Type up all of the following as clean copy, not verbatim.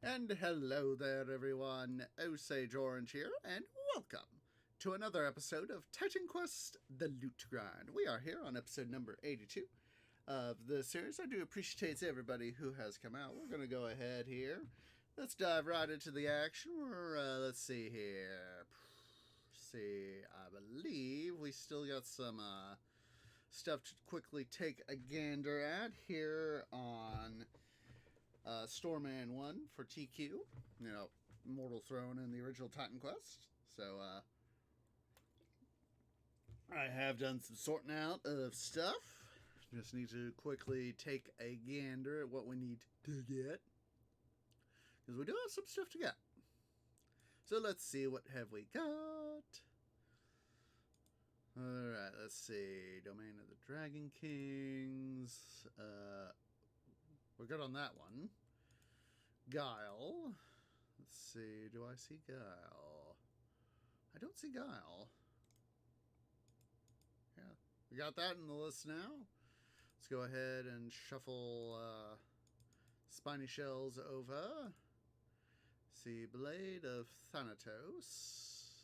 And hello there, everyone. Osage Orange here, and welcome to another episode of Titan Quest: The Loot Grind. We are here on episode number 82 of the series. I do appreciate everybody who has come out. We're going to go ahead here. Let's dive right into the action. Let's see here. I believe we still got some stuff to quickly take a gander at here on Storeman 1 for TQ, Mortal Throne in the original Titan Quest. So, I have done some sorting out of stuff. Just need to quickly take a gander at what we need to get. Because we do have some stuff to get. So let's see, what have we got? Alright, let's see. Domain of the Dragon Kings. We're good on that one. Guile. Let's see. Do I see Guile? I don't see Guile. Yeah. We got that in the list now. Let's go ahead and shuffle Spiny Shells over. See, Blade of Thanatos.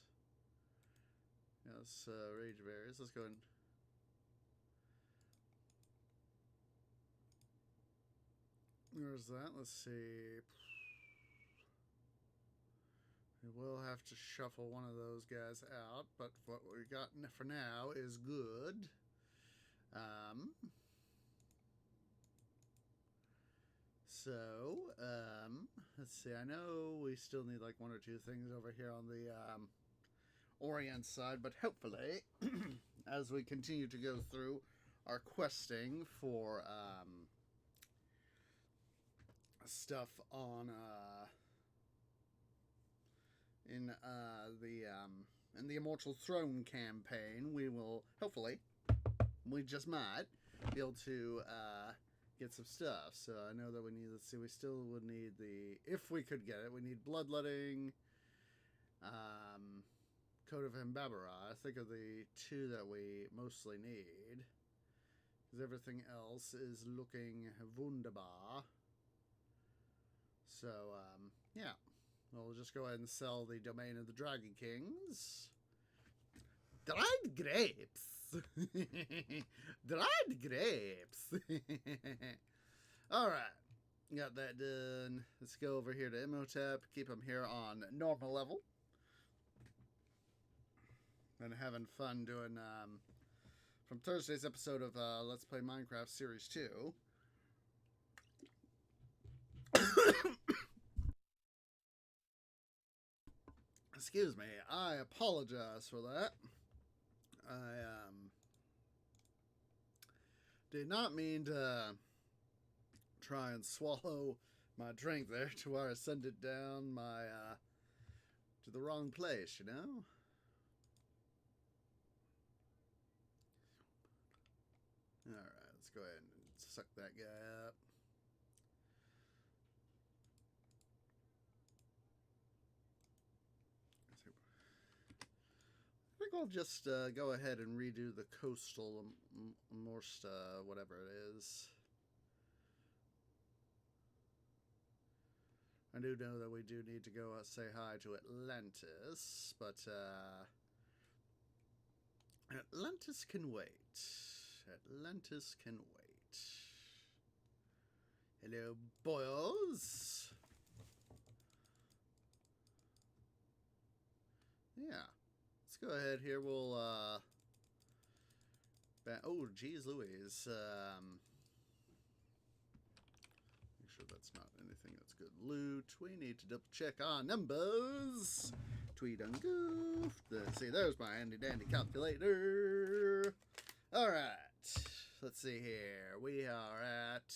Yes, Rage Bears. Let's go ahead and... Where's that? Let's see. We will have to shuffle one of those guys out, but what we got for now is good. Let's see. I know we still need like one or two things over here on the Orient side, but hopefully, as we continue to go through our questing for stuff on in the Immortal Throne campaign, we will hopefully, we just might be able to get some stuff. So I know that we need, let's see, we still would need if we could get it, we need Bloodletting, Code of Hambabara. I think of the two that we mostly need, because everything else is looking wunderbar. So, yeah. We'll just go ahead and sell the Domain of the Dragon Kings. Dried grapes! Dried grapes! Alright. Got that done. Let's go over here to Imhotep. Keep him here on normal level. And having fun doing, from Thursday's episode of Let's Play Minecraft Series 2. Excuse me, I apologize for that. I did not mean to try and swallow my drink there to where I sent it down my to the wrong place, you know? Alright, let's go ahead and suck that guy up. I think I'll just go ahead and redo the coastal Morst, whatever it is. I do know that we do need to go say hi to Atlantis, but Atlantis can wait. Atlantis can wait. Hello, boys. Yeah. Let's go ahead here. We'll, oh, geez Louise. Make sure that's not anything that's good loot. We need to double check our numbers. Tweet ungoofed. See, there's my handy dandy calculator. Alright. Let's see here. We are at...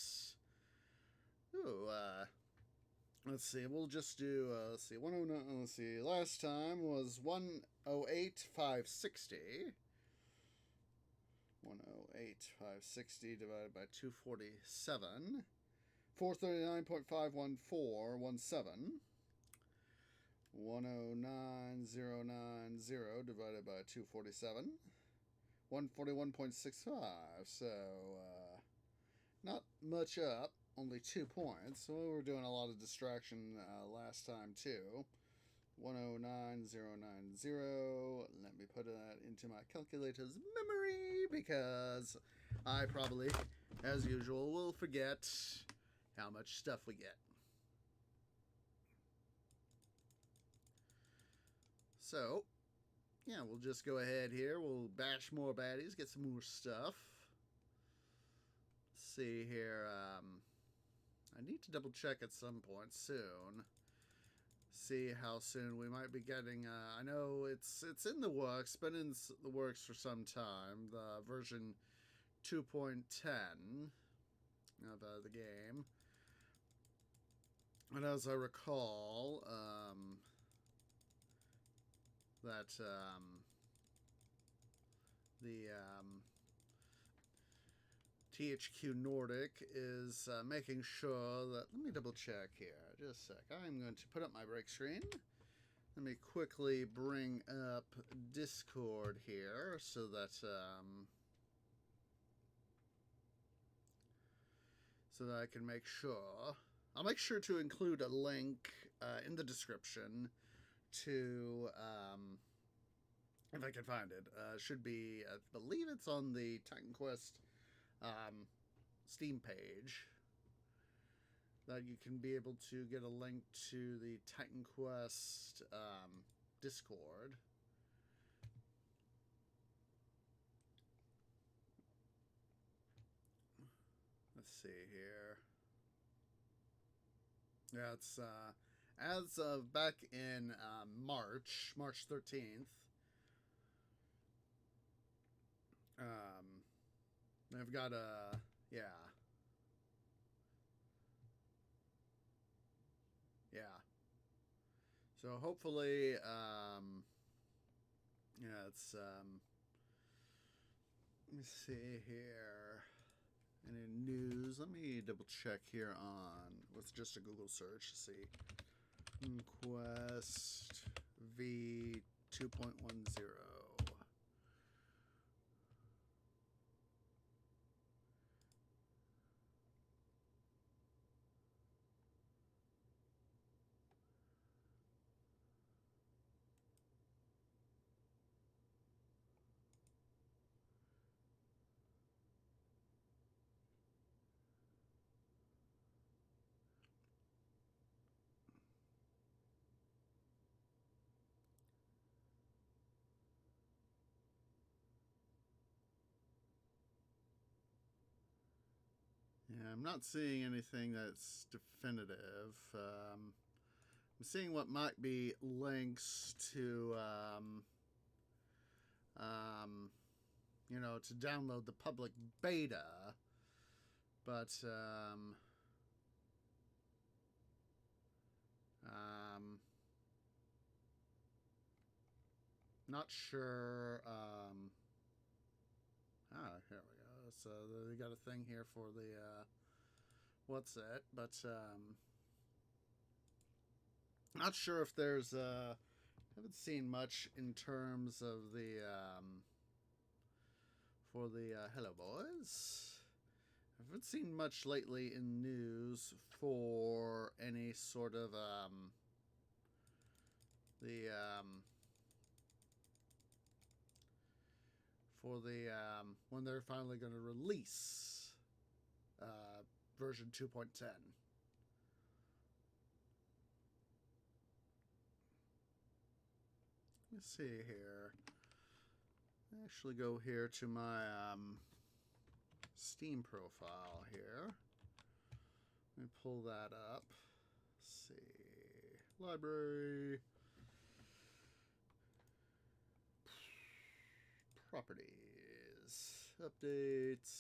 let's see. We'll just do, let's see, 109, let's see. Last time was 108,560. 108,560 divided by 247. 439.51417. 109,090 divided by 247. 141.65. So, not much up only 2 points. So we were doing a lot of distraction last time too. 109090. Let me put that into my calculator's memory because I probably, as usual, will forget how much stuff we get. So, yeah, we'll just go ahead here. We'll bash more baddies, get some more stuff. Let's see here. I need to double check at some point soon. See how soon we might be getting. I know it's in the works, been in the works for some time. The version 2.10 of the game. And as I recall, that the THQ Nordic is making sure that, let me double check here, just a sec. I'm going to put up my break screen. Let me quickly bring up Discord here so that I can make sure. I'll make sure to include a link in the description to, if I can find it, should be, I believe it's on the Titan Quest Steam page, that you can be able to get a link to the Titan Quest Discord. Let's see here. Yeah, it's as of back in March 13th. They've got a, yeah. So hopefully, yeah, it's, let me see here. Any news? Let me double check here on, with just a Google search to see. Quest V 2.10. Yeah, I'm not seeing anything that's definitive. I'm seeing what might be links to, you know, to download the public beta, but, not sure, here we go. So they got a thing here for the, what's it, but, not sure if there's, haven't seen much in terms of the, for the, hello boys. I haven't seen much lately in news for any sort of, for the, when they're finally going to release, version 2.10. Let's see here. Actually go here to my Steam profile here. Let me pull that up. Let's see. Library. Properties. Updates.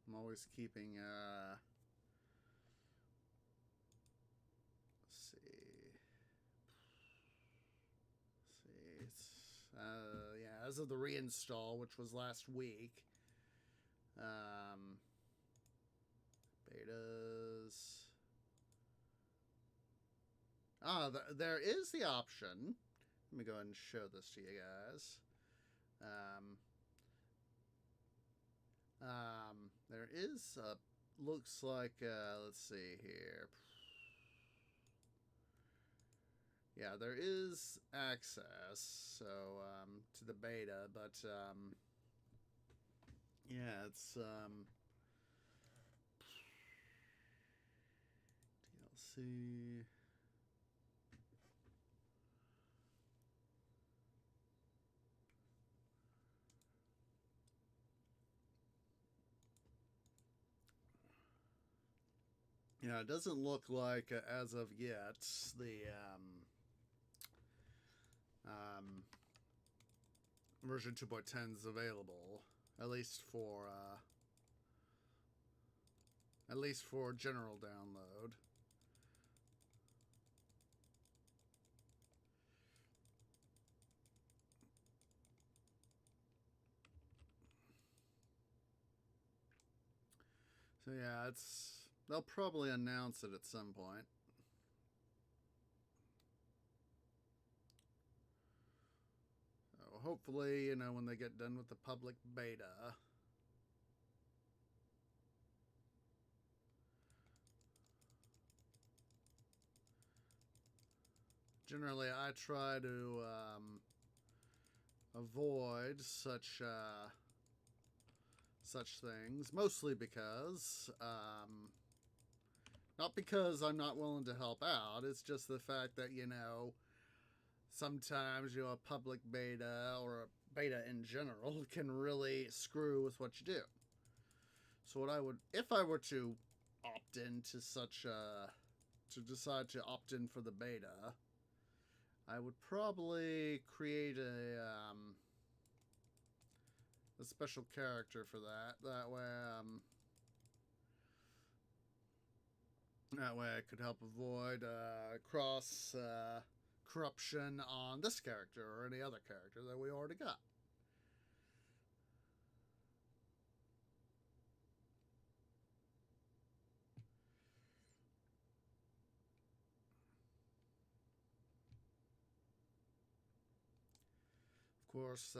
I'm always keeping let's see. It's, yeah, as of the reinstall, which was last week. Betas. There is the option. Let me go ahead and show this to you guys. There is looks like let's see here. Yeah, there is access to the beta, but yeah, it's DLC. Yeah, it doesn't look like as of yet the version 2.10 is available, at least for general download. So yeah, they'll probably announce it at some point. So hopefully, when they get done with the public beta. Generally, I try to avoid such things, mostly because not because I'm not willing to help out. It's just the fact that sometimes a public beta or a beta in general can really screw with what you do. So what I would, if I were to opt into to decide to opt in for the beta, I would probably create a special character for that. That way I could help avoid cross corruption on this character or any other character that we already got. Of course,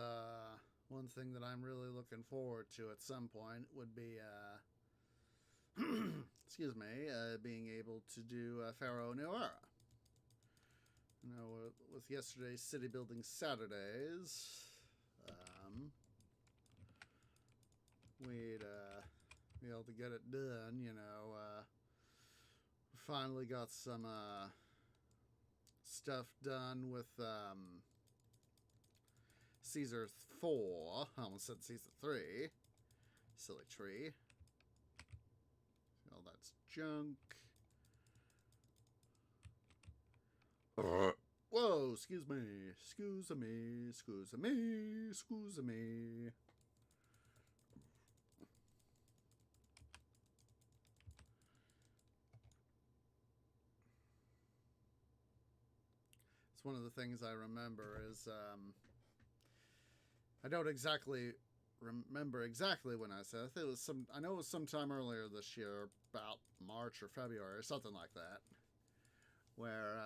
one thing that I'm really looking forward to at some point would be excuse me, being able to do Pharaoh New Era. With yesterday's City Building Saturdays, we'd be able to get it done. Finally got some stuff done with Caesar 4. I almost said Caesar 3. Silly tree. All that's junk. Whoa, excuse me. Excuse me. Excuse me. Excuse me. It's one of the things I remember is I don't exactly remember exactly when I said it. I know it was sometime earlier this year, about March or February or something like that, where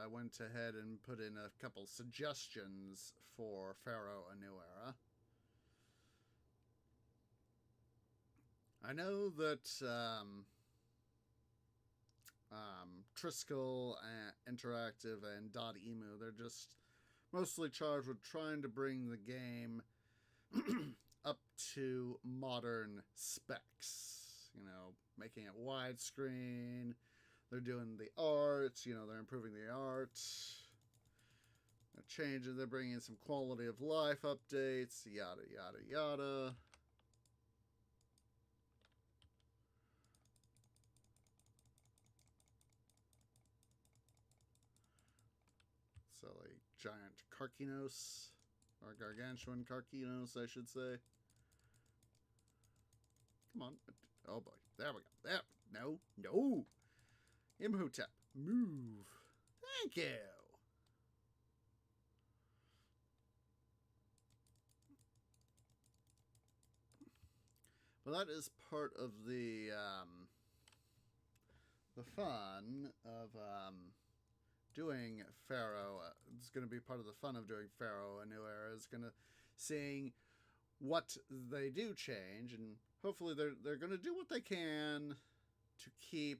I went ahead and put in a couple suggestions for Pharaoh A New Era. I know that Triskel Interactive and .emu, they're just mostly charged with trying to bring the game up to modern specs. Making it widescreen. They're doing the art. They're improving the art. They're changing. They're bringing some quality of life updates. Yada yada yada. Silly giant Karkinos, or gargantuan Karkinos, I should say. Come on. Oh boy. There we go. There. No. Imhotep. Move. Thank you. Well, that is part of the fun of doing Pharaoh, it's going to be part of the fun of doing Pharaoh: A New Era, is going to seeing what they do change, and hopefully they're going to do what they can to keep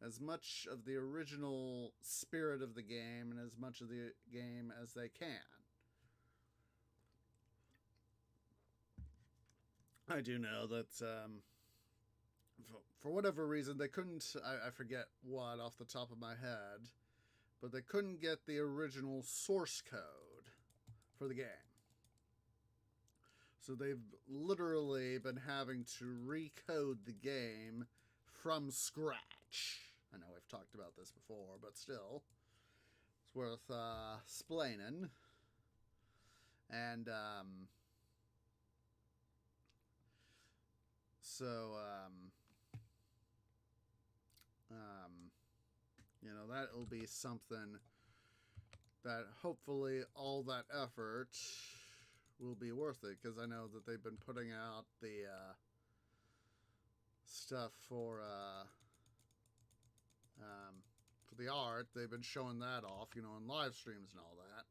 as much of the original spirit of the game and as much of the game as they can. I do know that for whatever reason they couldn't, I forget what off the top of my head, but they couldn't get the original source code for the game. So they've literally been having to recode the game from scratch. I know I've talked about this before, but still, it's worth splaining. And that'll be something that hopefully all that effort will be worth it, because I know that they've been putting out the stuff for the art. They've been showing that off, in live streams and all that.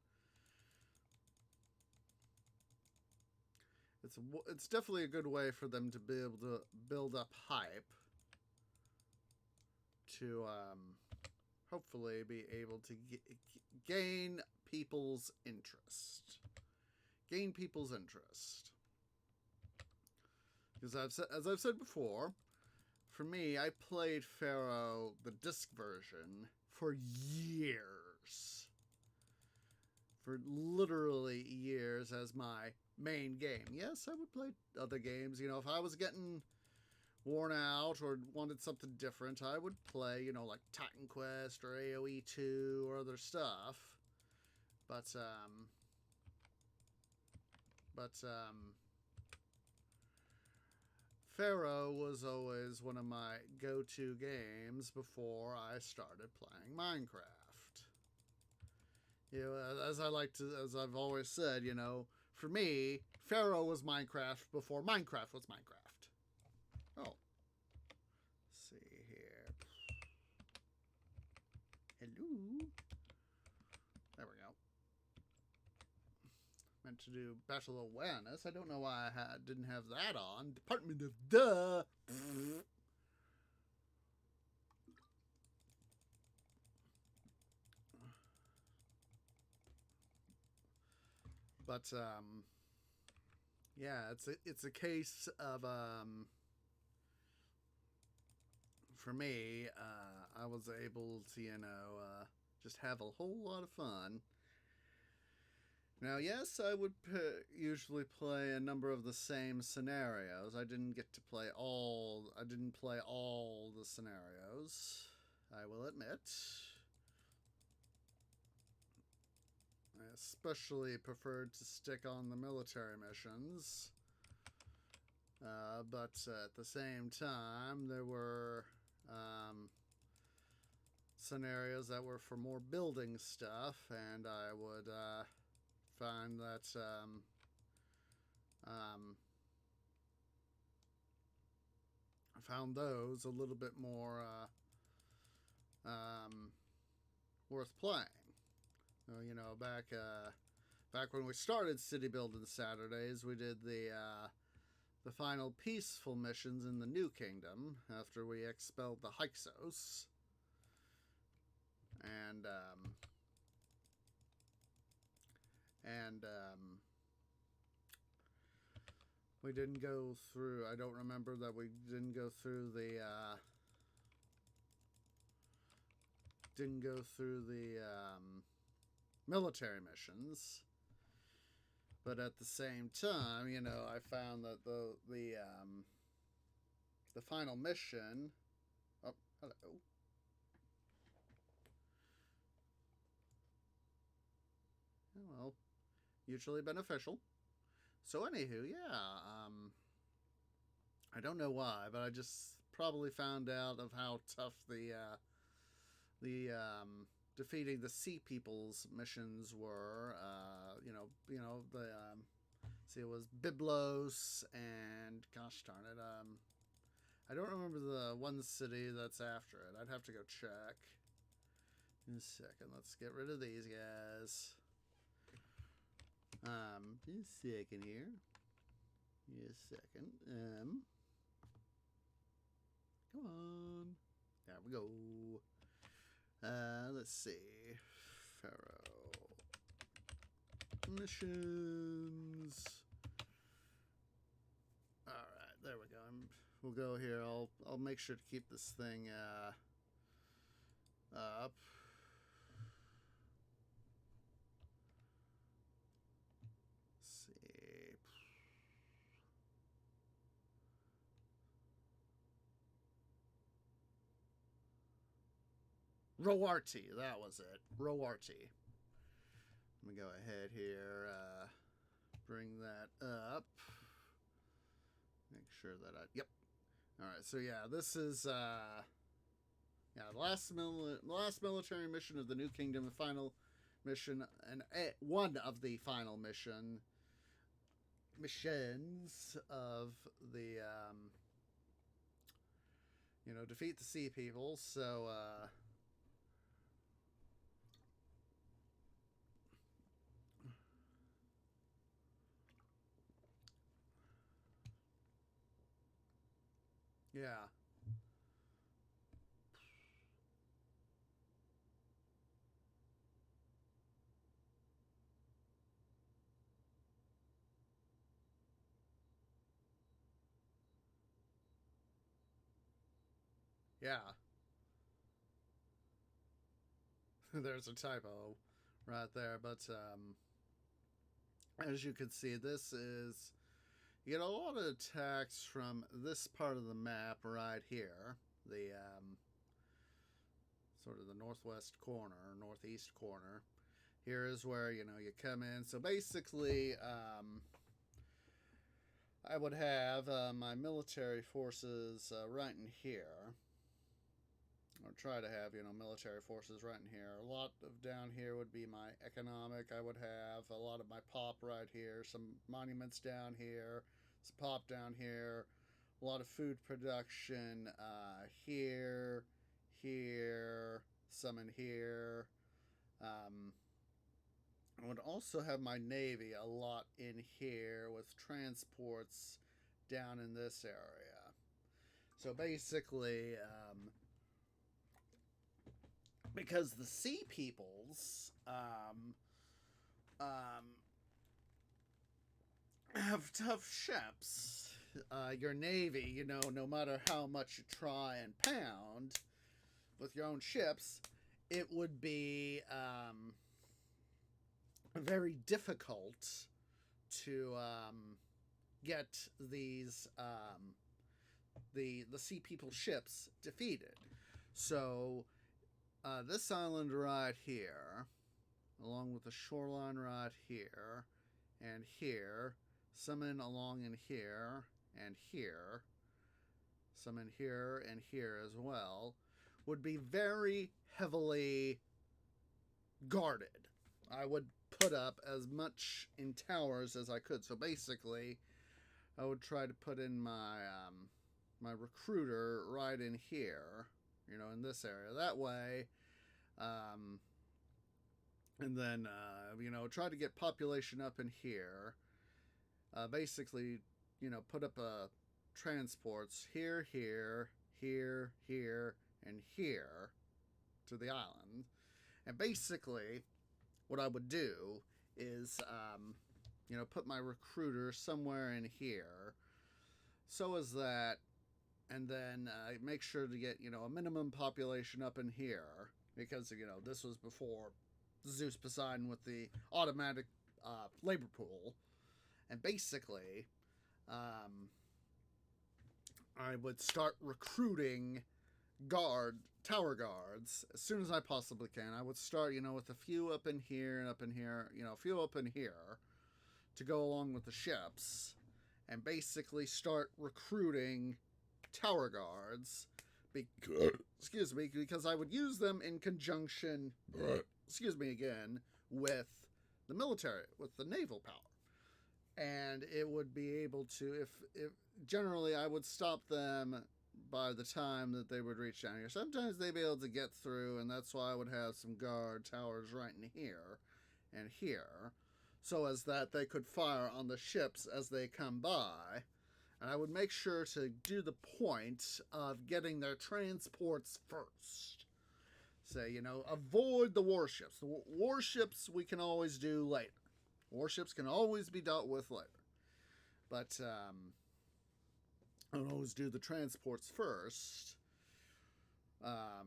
It's definitely a good way for them to be able to build up hype to hopefully be able to gain people's interest. Because as I've said before, for me, I played Pharaoh, the disc version, for years. For literally years as my main game. Yes, I would play other games. If I was getting worn out or wanted something different, I would play, like Titan Quest or AoE 2 or other stuff. But Pharaoh was always one of my go-to games before I started playing Minecraft. As I've always said, for me, Pharaoh was Minecraft before Minecraft was Minecraft. Oh. Let's see here. Hello. There we go. Meant to do Battle Awareness. I don't know why I didn't have that on. Department of Duh. But yeah, it's a case of for me, I was able to just have a whole lot of fun. Now, yes, I would usually play a number of the same scenarios. I didn't play all the scenarios, I will admit. I especially preferred to stick on the military missions. But at the same time, there were scenarios that were for more building stuff, and I would find that I found those a little bit more worth playing. Back when we started City Building Saturdays, we did the final peaceful missions in the New Kingdom after we expelled the Hyksos. And we didn't go through, I don't remember that we didn't go through the military missions. But at the same time, I found that the final mission. Oh, hello. Well, mutually beneficial. So anywho, yeah, I don't know why, but I just probably found out of how tough the defeating the sea people's missions were. See, it was Byblos and gosh darn it, I don't remember the one city that's after it. I'd have to go check. In a second, let's get rid of these guys. Just a second here. Just a second. Come on. There we go. Let's see. Pharaoh missions. All right, there we go. We'll go here. I'll make sure to keep this thing up. Roarty, that was it. Roarty. Let me go ahead here, bring that up. Make sure that yep. Alright, so yeah, this is, last military mission of the New Kingdom, the final mission, and one of the final missions of the, defeat the Sea People, so, yeah. Yeah. There's a typo right there, but as you can see, this is, you get a lot of attacks from this part of the map right here, the sort of the northwest corner, northeast corner. Here is where, you come in. So basically, I would have my military forces right in here. Or try to have, military forces right in here. A lot of down here would be my economic. I would have a lot of my pop right here. Some monuments down here. Some pop down here. A lot of food production here, here, some in here. I would also have my navy a lot in here with transports down in this area. So basically, because the Sea Peoples have tough ships, your navy, no matter how much you try and pound with your own ships, it would be very difficult to get these the Sea People ships defeated. So this island right here, along with the shoreline right here and here, some in along in here and here, some in here and here as well, would be very heavily guarded. I would put up as much in towers as I could. So basically, I would try to put in my my recruiter right in here, in this area. That way, and then, try to get population up in here. Basically, put up transports here, here, here, here, and here to the island. And basically, what I would do is, put my recruiter somewhere in here, so as that, and then make sure to get, a minimum population up in here, because, this was before Zeus Poseidon with the automatic labor pool. And basically, I would start recruiting tower guards as soon as I possibly can. I would start, with a few up in here and up in here, a few up in here to go along with the ships, and basically start recruiting tower guards. Because I would use them in conjunction, with the military, with the naval power. And it would be able to, if generally I would stop them by the time that they would reach down here. Sometimes they'd be able to get through, and that's why I would have some guard towers right in here and here, so as that they could fire on the ships as they come by. And I would make sure to do the point of getting their transports first. Say, avoid the warships. The warships we can always do later. Warships can always be dealt with later. But I would always do the transports first. I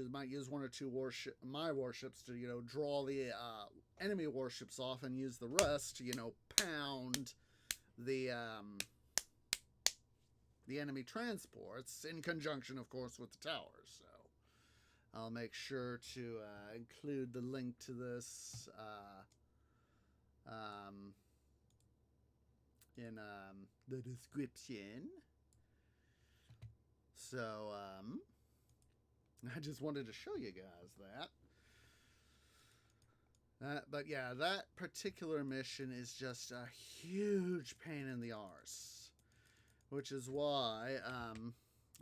might use one or two my warships to, draw the enemy warships off and use the rest to, pound the enemy transports in conjunction, of course, with the towers. So I'll make sure to include the link to this in the description. So I just wanted to show you guys that. But yeah, that particular mission is just a huge pain in the arse. Which is why,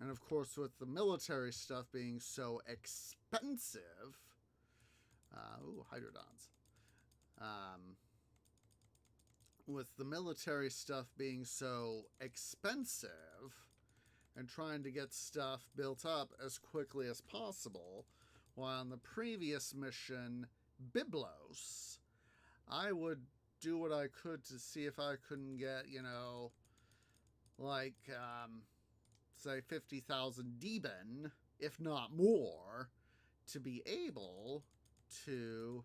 and of course with the military stuff being so expensive, hydrodons. With the military stuff being so expensive, and trying to get stuff built up as quickly as possible, while on the previous mission, Byblos, I would do what I could to see if I couldn't get, say 50,000 Deben, if not more, to be able to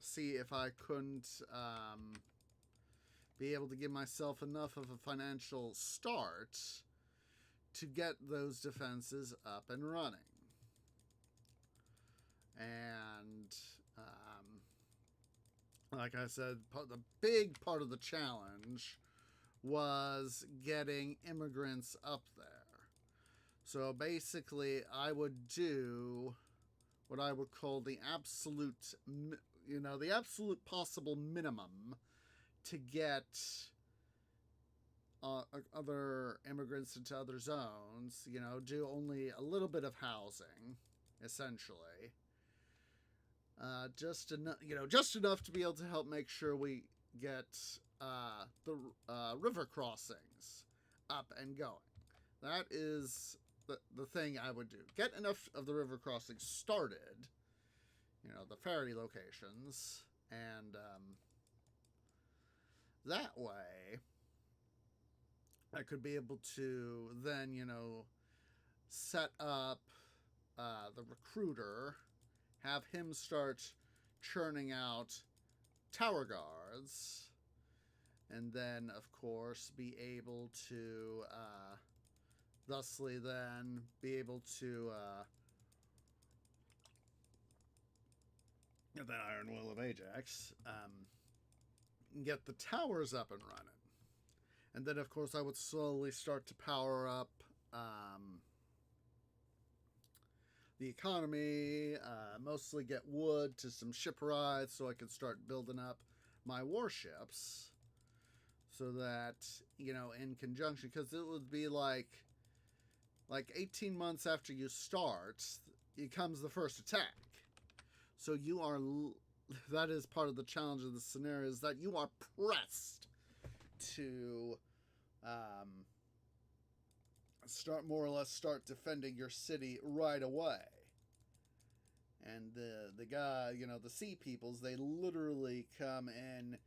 see if I couldn't be able to give myself enough of a financial start to get those defenses up and running. And like I said, the big part of the challenge was getting immigrants up there. So basically, I would do what I would call the absolute possible minimum to get other immigrants into other zones. Do only a little bit of housing, essentially. Just enough to be able to help make sure we get the river crossings up and going. That is the thing I would do. Get enough of the river crossings started, the ferry locations, and that way I could be able to then, set up the recruiter, have him start churning out tower guards, and then, of course, be able to, thusly then, be able to get that Iron Will of Ajax, get the towers up and running. And then, of course, I would slowly start to power up the economy, mostly get wood to some ship rides so I could start building up my warships. So that, in conjunction, because it would be like 18 months after you start, it comes the first attack. So that is part of the challenge of the scenario, is that you are pressed to start defending your city right away. And the guy, the sea peoples, they literally come in,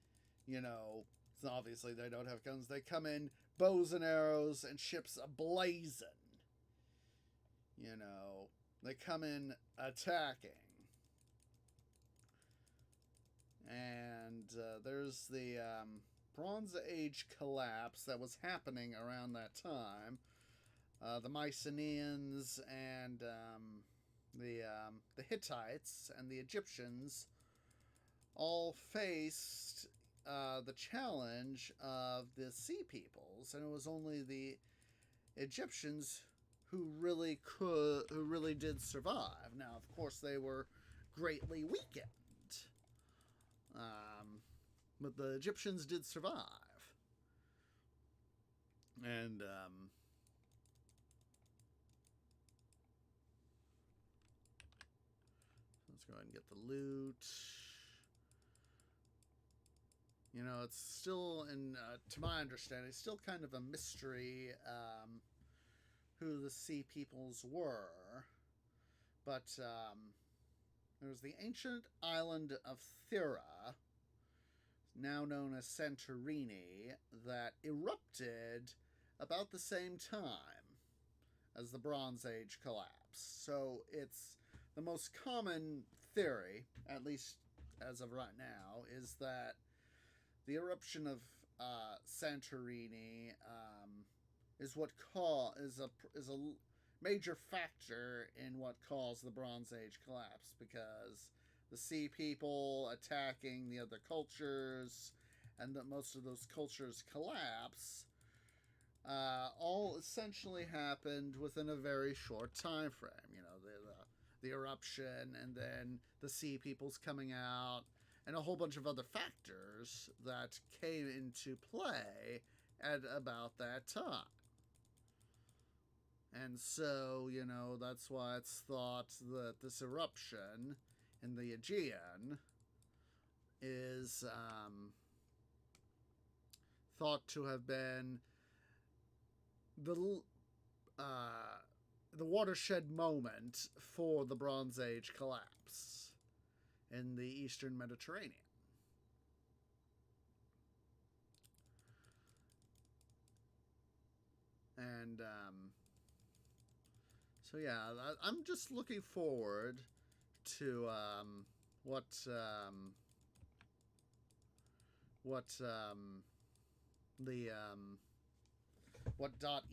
obviously they don't have guns, they come in bows and arrows and ships ablazing. They come in attacking. And there's the Bronze Age collapse that was happening around that time. The Mycenaeans and the Hittites and the Egyptians all faced the challenge of the sea peoples, and it was only the Egyptians who really did survive. Now, of course, they were greatly weakened. But the Egyptians did survive. And let's go ahead and get the loot. You know, it's still, to my understanding, it's still kind of a mystery who the Sea Peoples were. But there was the ancient island of Thera, now known as Santorini, that erupted about the same time as the Bronze Age collapsed. So it's the most common theory, at least as of right now, is that the eruption of Santorini is a major factor in what caused the Bronze Age collapse, because the Sea People attacking the other cultures, and that most of those cultures collapse, all essentially happened within a very short time frame. You know, the eruption, and then the Sea Peoples coming out, and a whole bunch of other factors that came into play at about that time. And so, you know, that's why it's thought that this eruption in the Aegean is thought to have been the watershed moment for the Bronze Age collapse in the Eastern Mediterranean. And so yeah, I'm just looking forward to what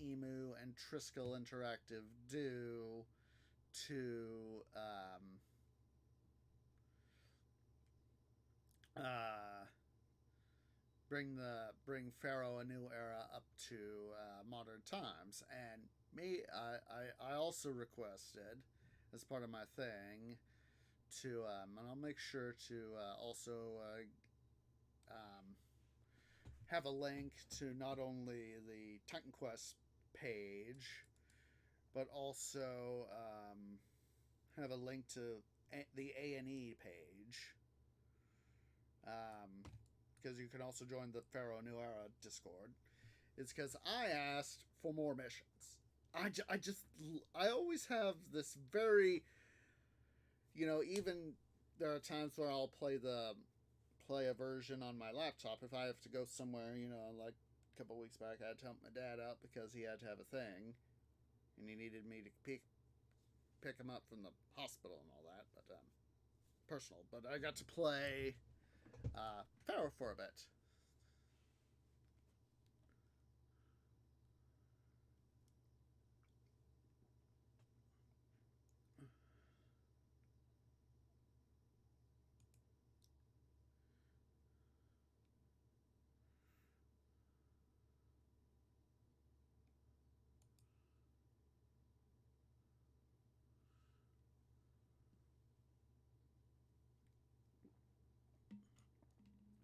.emu and Triskel Interactive do to bring Pharaoh a New Era up to modern times. And I also requested, as part of my thing, to and I'll make sure to also have a link to not only the Titan Quest page, but also have a link to the A&E page, because you can also join the Pharaoh New Era Discord. It's because I asked for more missions. I always have this very, you know, even there are times where I'll play a version on my laptop if I have to go somewhere. You know, like a couple weeks back, I had to help my dad out because he had to have a thing, and he needed me to pick him up from the hospital and all that. But personal. But I got to play Pharaoh for a bit.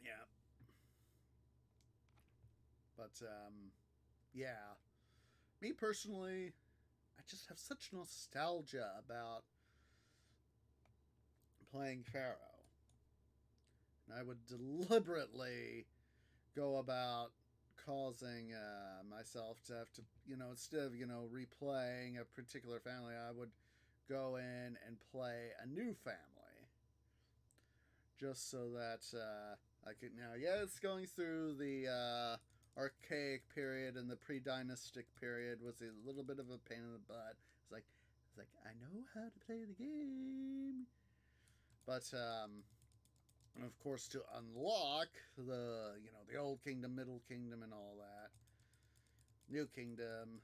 Yeah. But yeah, me personally, I just have such nostalgia about playing Pharaoh. And I would deliberately go about causing myself to have to, you know, instead of, you know, replaying a particular family, I would go in and play a new family. Just so that I could, now, yeah, it's going through the archaic period, and the pre-dynastic period was a little bit of a pain in the butt. It's like I know how to play the game. But of course, to unlock the, you know, the old kingdom, middle kingdom, and all that, new kingdom,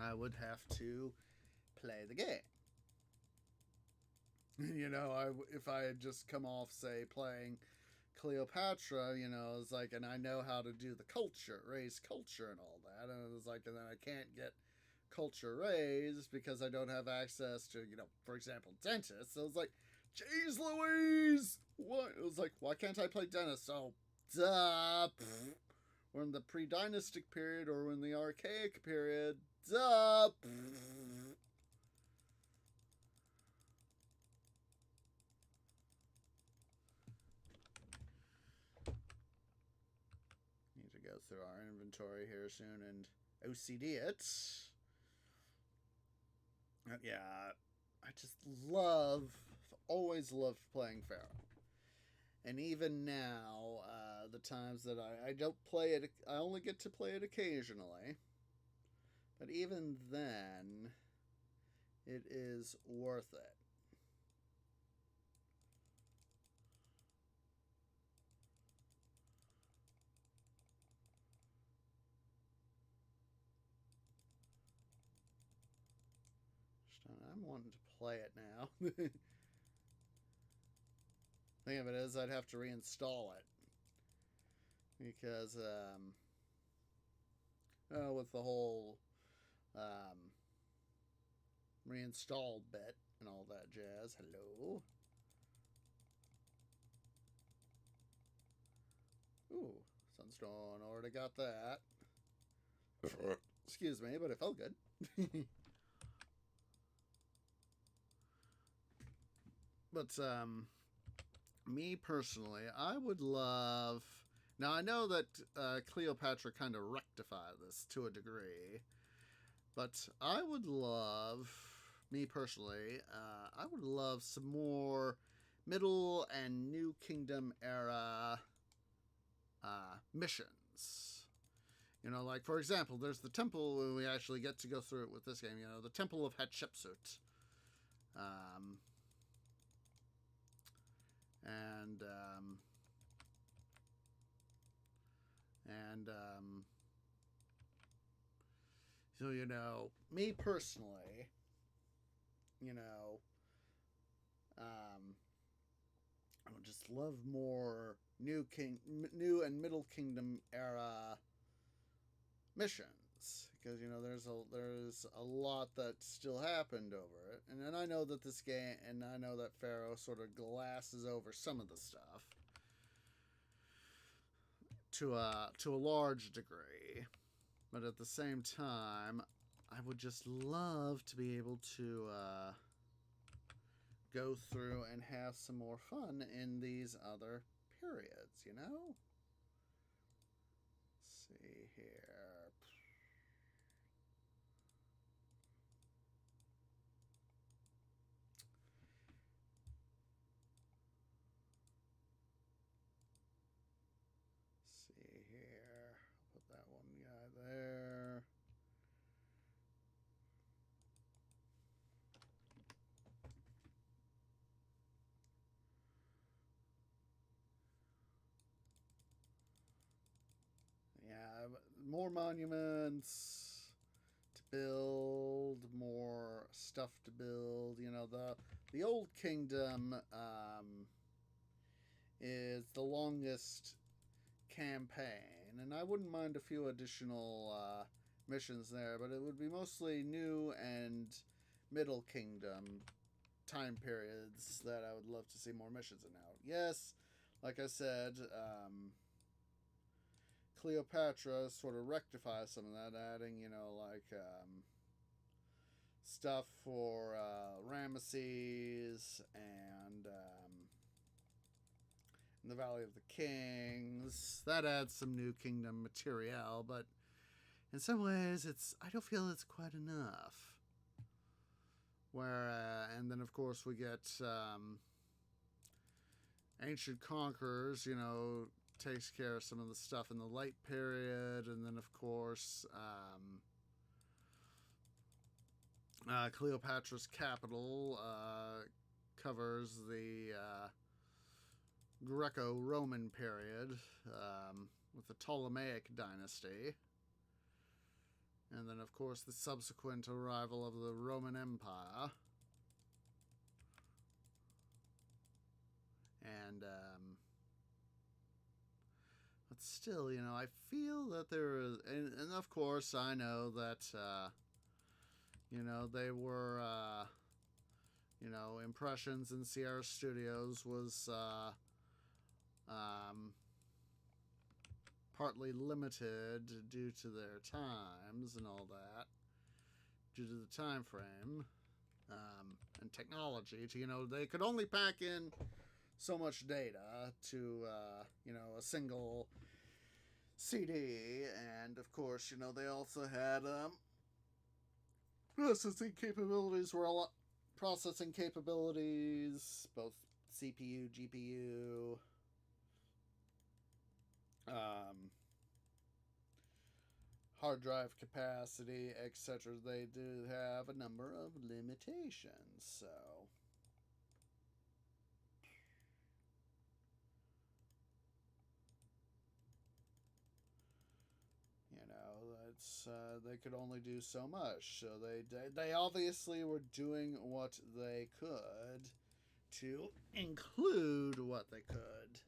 I would have to play the game. You know, if I had just come off, say, playing Cleopatra, you know, it's like, and I know how to do the culture, raise culture and all that, and it's like, and then I can't get culture raised because I don't have access to, you know, for example, dentists. So it's like, jeez Louise! What? It was like, why can't I play dentist? Oh, duh. we're in the pre-dynastic period, or we're in the archaic period. Up. Need to go through our inventory here soon and OCD it. Yeah, I just always loved playing Pharaoh. And even now, the times that I don't play it, I only get to play it occasionally. But even then, it is worth it. I'm wanting to play it now. Thing of it is, I'd have to reinstall it. Because, with the whole reinstall bit and all that jazz. Hello. Ooh, Sunstone. Already got that. Excuse me, but it felt good. But, me personally, I would love... Now, I know that Cleopatra kind of rectified this to a degree, but I would love, me personally, I would love some more Middle and New Kingdom era missions. You know, like, for example, there's the temple when we actually get to go through it with this game, you know, the Temple of Hatshepsut. So, you know, me personally, you know, I would just love more New and Middle Kingdom era missions, because you know there's a lot that still happened over it, and then I know that this game, and I know that Pharaoh sort of glasses over some of the stuff to a large degree, but at the same time, I would just love to be able to go through and have some more fun in these other periods, you know? Let's see here. Let's see here. I'll put that one guy there. Yeah, more monuments to build, more stuff to build. You know, the Old Kingdom is the longest campaign, and I wouldn't mind a few additional missions there, but it would be mostly New and Middle Kingdom time periods that I would love to see more missions in now. Yes, like I said, Cleopatra sort of rectifies some of that, adding, you know, like stuff for Ramesses and in the Valley of the Kings. That adds some New Kingdom material, but in some ways, I don't feel it's quite enough. And then of course we get Ancient Conquerors, you know, takes care of some of the stuff in the Light period, and then of course Cleopatra's capital covers the Greco-Roman period with the Ptolemaic dynasty. And then, of course, the subsequent arrival of the Roman Empire. And, but still, you know, I feel that there is, and of course, I know that, you know, they were, you know, Impressions in Sierra Studios was, partly limited due to their times and all that, due to the time frame and technology. They could only pack in so much data to a single CD, and of course, they also had processing capabilities, both CPU, GPU, hard drive capacity, etc. They do have a number of limitations, so it's they could only do so much. So they obviously were doing what they could to include what they could.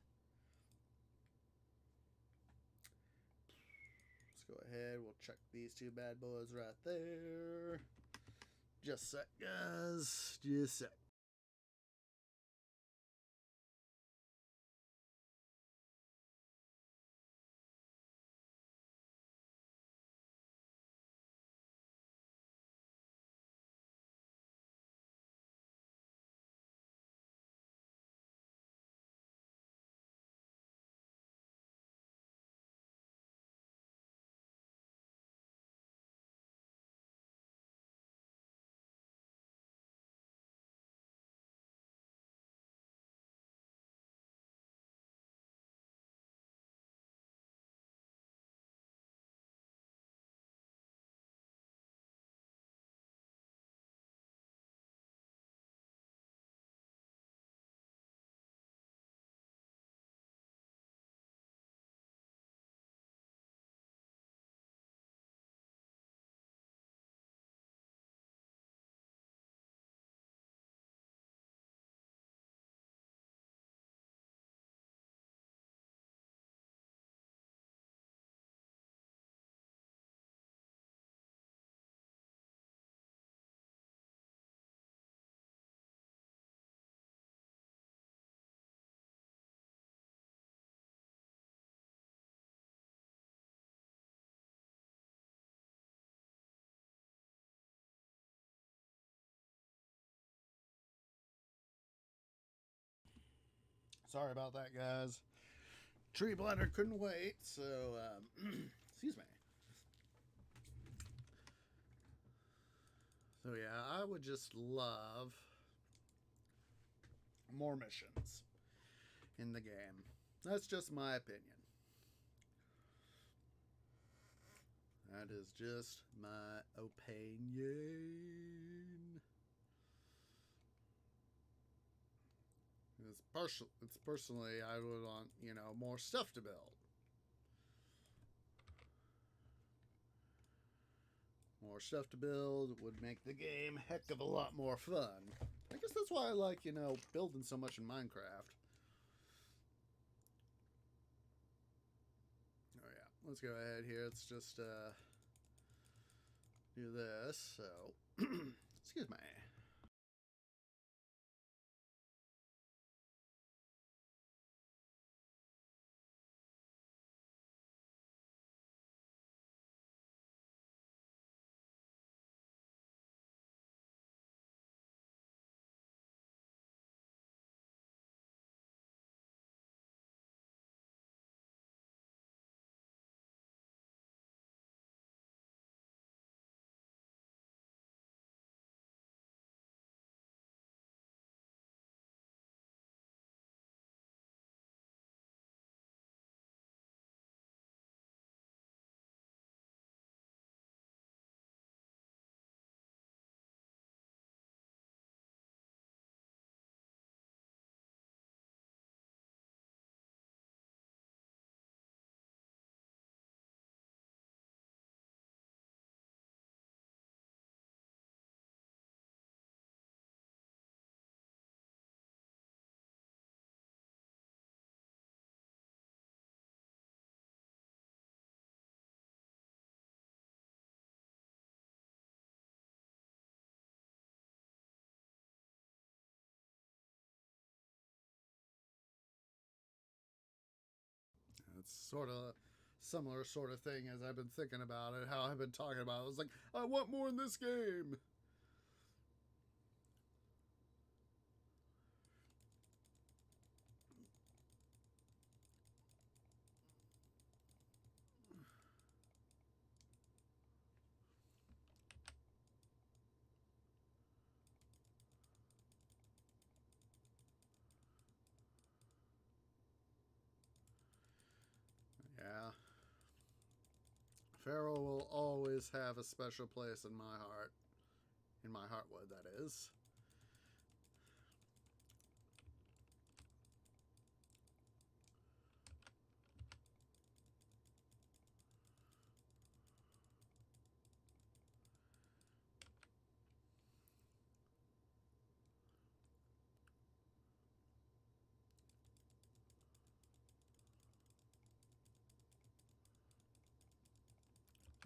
Let's go ahead. We'll check these two bad boys right there. Just a sec, guys. Just a sec. Sorry about that, guys. Tree blender couldn't wait, so excuse me. So yeah, I would just love more missions in the game. That's just my opinion. That is just my opinion. It's personally, I would want, more stuff to build. More stuff to build would make the game a heck of a lot more fun. I guess that's why I like, building so much in Minecraft. Oh yeah, let's go ahead here. Let's just do this. So, excuse me. It's sort of similar sort of thing as I've been thinking about it, how I've been talking about it. I was like, I want more in this game. Yeah. Pharaoh will always have a special place in my heart. In my heartwood, that is.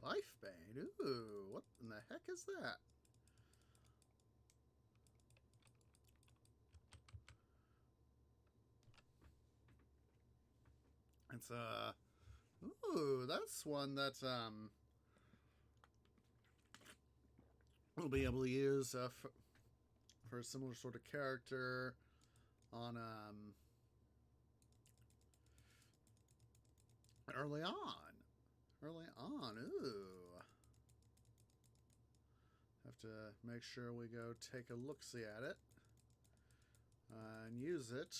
Lifebane? Ooh, what in the heck is that? It's ooh, that's one that we'll be able to use for a similar sort of character on early on. Ooh. Have to make sure we go take a look-see at it and use it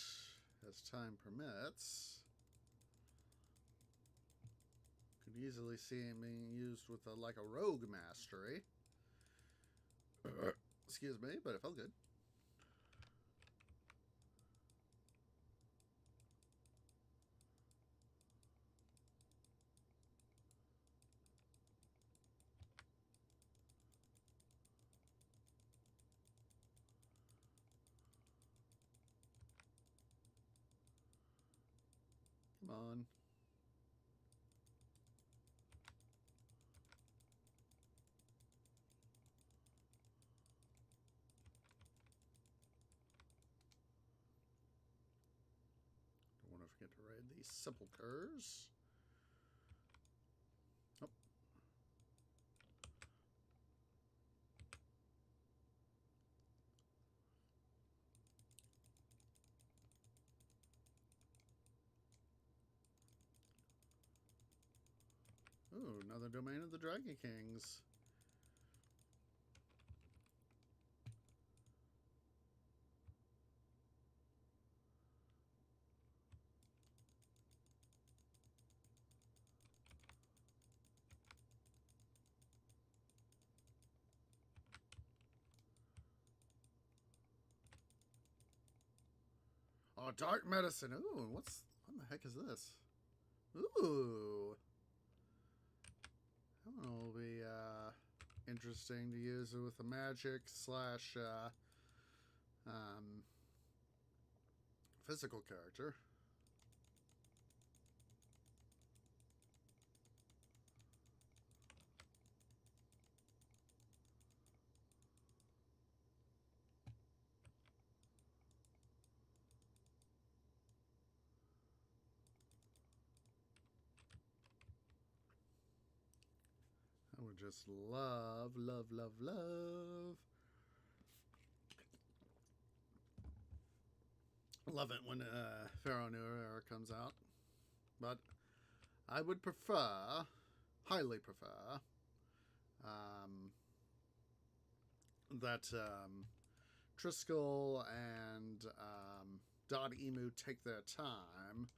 as time permits. Could easily see it being used with like a rogue mastery. Excuse me, but it felt good. Come on. Don't want to forget to raid these sepulchers. Oh. Ooh, another domain of the Dragon Kings. Oh, dark medicine. Ooh, what the heck is this? Ooh. That one will be interesting to use with a magic slash physical character. I would just love, love, love, love. Love it when Pharaoh New Era comes out. But I would prefer, highly prefer, that Triskel and Emu take their time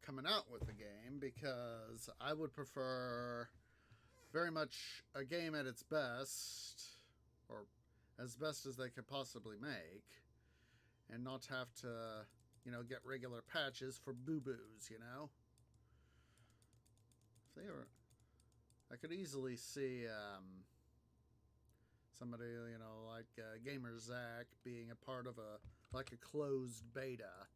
coming out with the game, because I would prefer very much a game at its best, or as best as they could possibly make, and not have to, get regular patches for boo-boos, If they were, I could easily see somebody, like Gamer Zach being a part of a closed beta.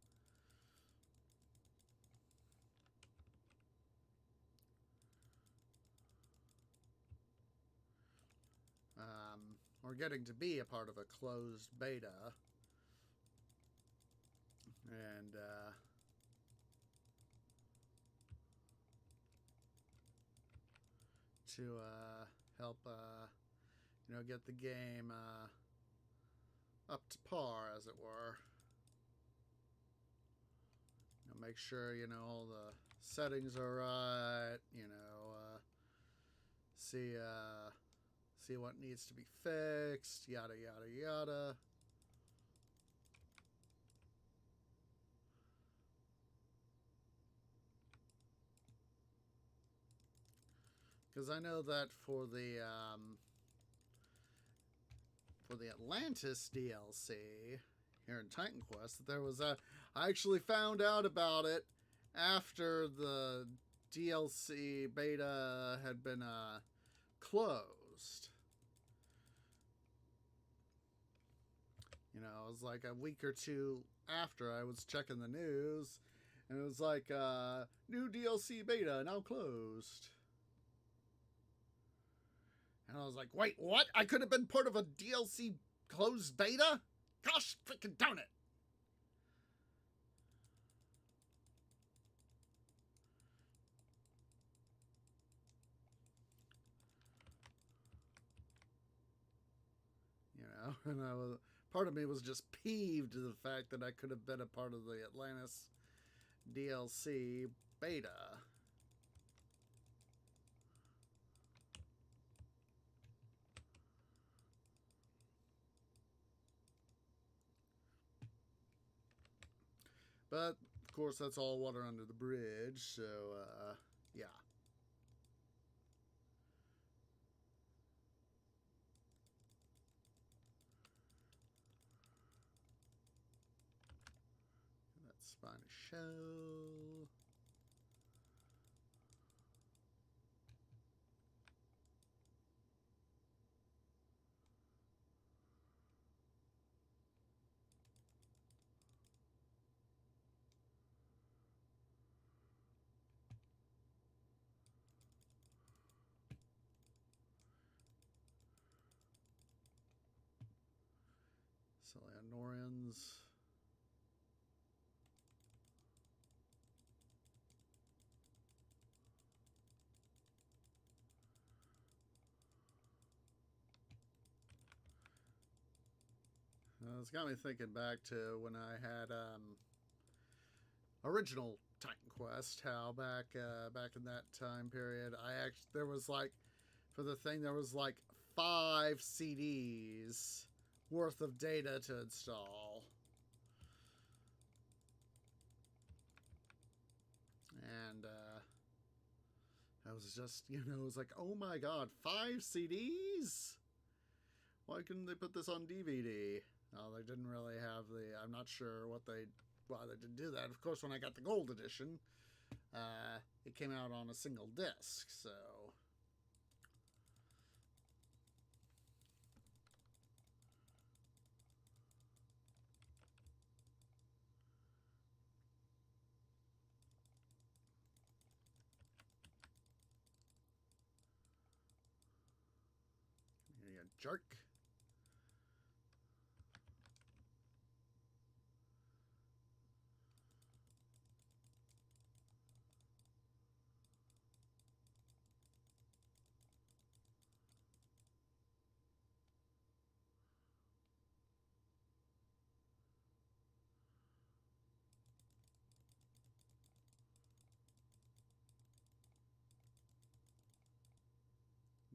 Or getting to be a part of a closed beta. And to help get the game up to par, as it were. Make sure all the settings are right. See what needs to be fixed. Yada yada yada. Because I know that for the Atlantis DLC here in Titan Quest, there was I actually found out about it after the DLC beta had been closed. It was like a week or two after I was checking the news, and it was like new DLC beta now closed. And I was like, wait, what? I could have been part of a DLC closed beta? Gosh freaking darn it. And part of me was just peeved to the fact that I could have been a part of the Atlantis DLC beta. But, of course, that's all water under the bridge, so, yeah. That's spiny shell. Selanorans. It's got me thinking back to when I had original Titan Quest. How back in that time period, there was like, for the thing, there was like 5 CDs worth of data to install. And I was just, it was like, oh my god, 5 CDs? Why couldn't they put this on DVD? No, they didn't really have I'm not sure why they didn't do that. Of course, when I got the gold edition, it came out on a single disc, so... You jerk.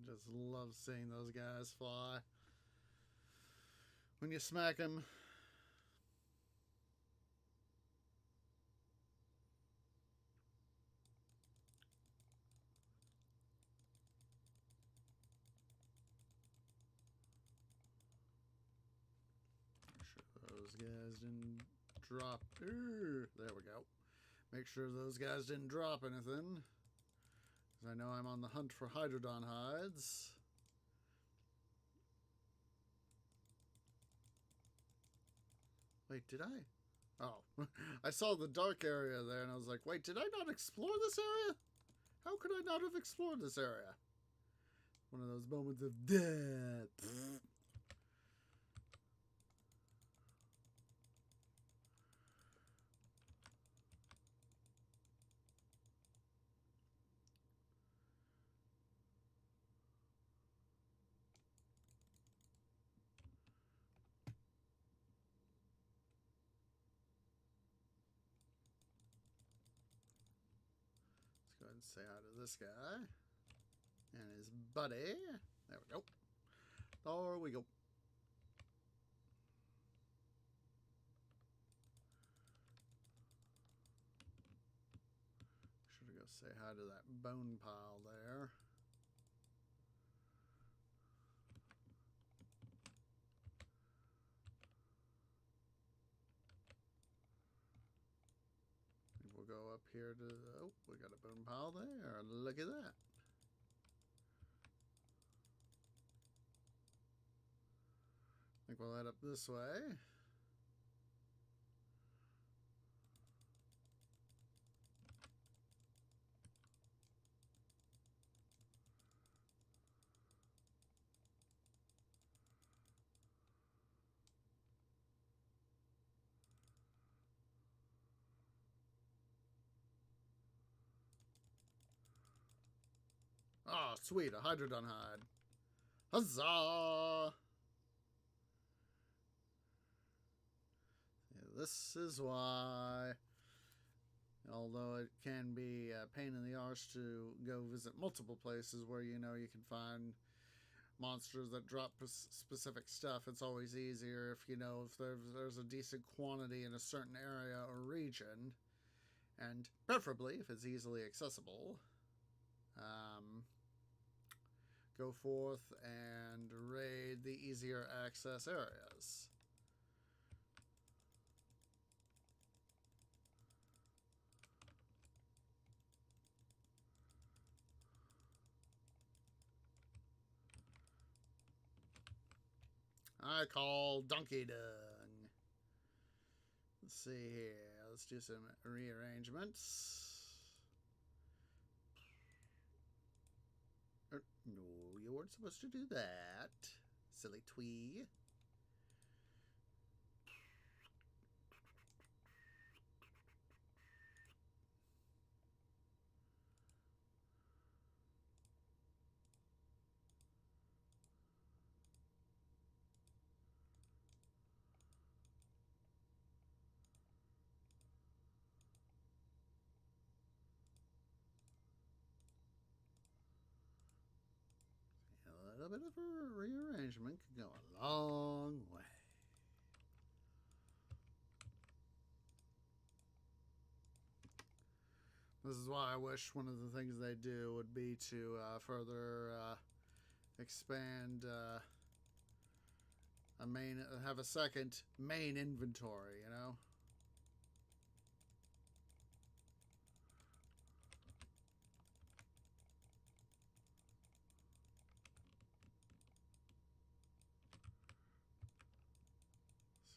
Just love seeing those guys fly. When you smack them. Make sure those guys didn't drop. There we go. Make sure those guys didn't drop anything. Because I know I'm on the hunt for Hydrodon hides. Wait, did I? Oh, I saw the dark area there, and I was like, wait, did I not explore this area? How could I not have explored this area? One of those moments of death. and say hi to this guy and his buddy. There we go. There we go. Should go say hi to that bone pile there. We'll go up here to, oh, we got a bone pile there. Look at that. I think we'll head up this way. Oh, sweet, a hydrodon hide. Huzzah! Yeah, this is why, although it can be a pain in the arse to go visit multiple places where you know you can find monsters that drop specific stuff, it's always easier if you know if there's a decent quantity in a certain area or region, and preferably if it's easily accessible. Go forth and raid the easier access areas. I call Donkey Dung. Let's see here. Let's do some rearrangements. No, you weren't supposed to do that. Silly twee. A little bit of a rearrangement could go a long way. This is why I wish one of the things they do would be to further expand have a second main inventory, you know?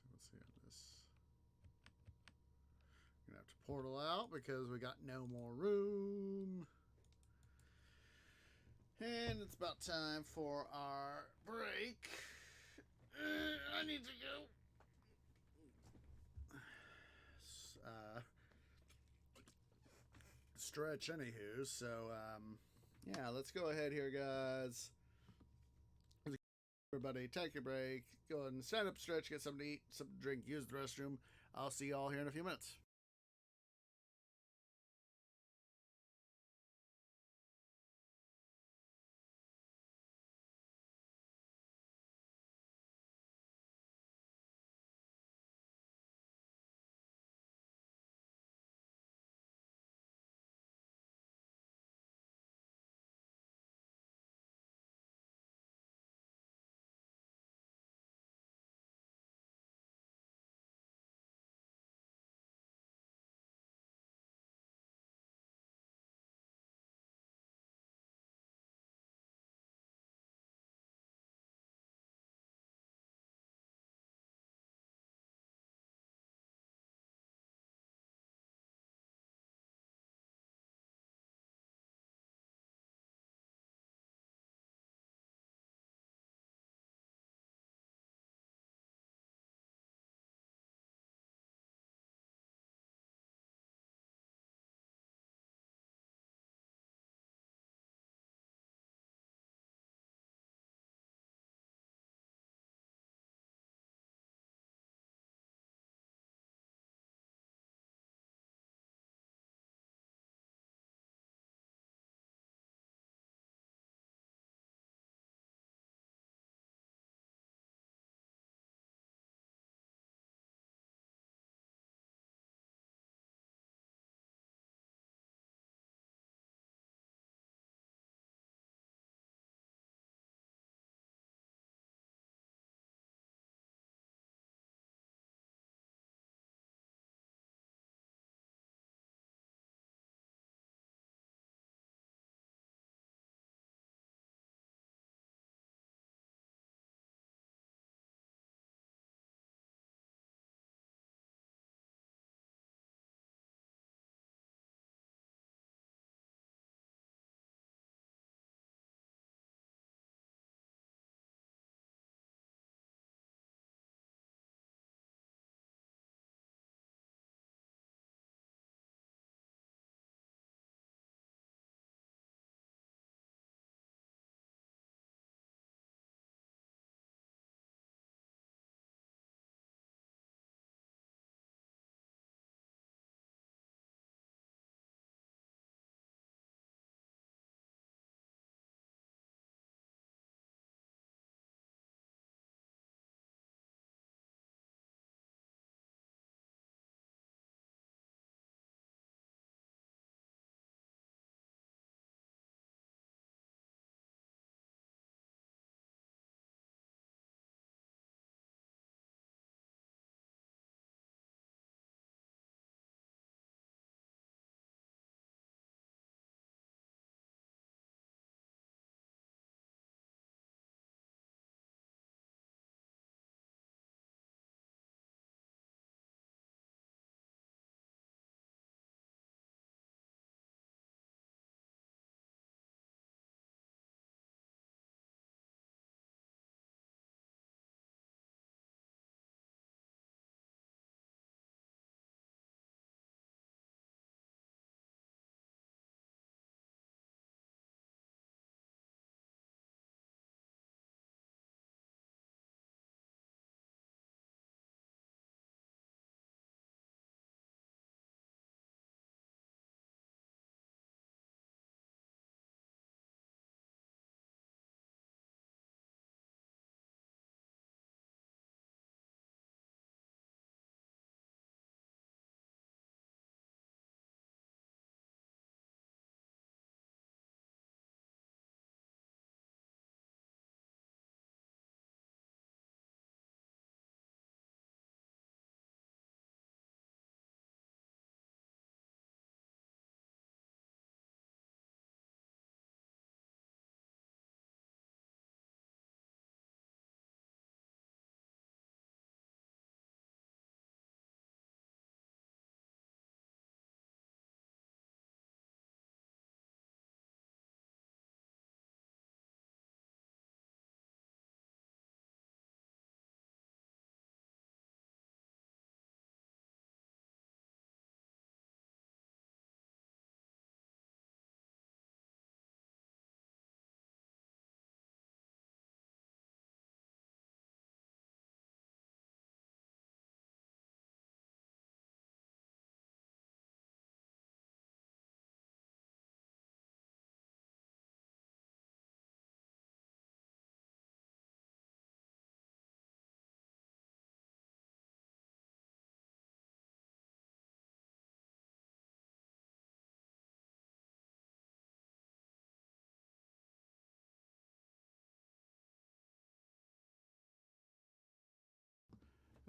So let's see on this. Gonna have to portal out because we got no more room. And it's about time for our break. I need to go. Stretch, anywho. So, yeah, let's go ahead here, guys. Everybody, take a break. Go ahead and stand up, stretch, get something to eat, something to drink, use the restroom. I'll see you all here in a few minutes.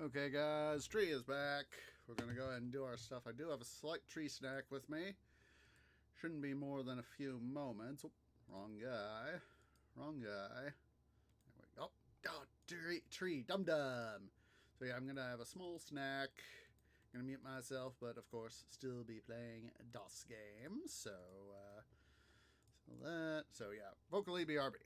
Okay, guys, tree is back. We're going to go ahead and do our stuff. I do have a slight tree snack with me. Shouldn't be more than a few moments. Oh, wrong guy. Wrong guy. There we go. Oh, tree. Dum-dum. So yeah, I'm going to have a small snack. Going to mute myself, but of course, still be playing DOS games. So yeah, vocally BRB.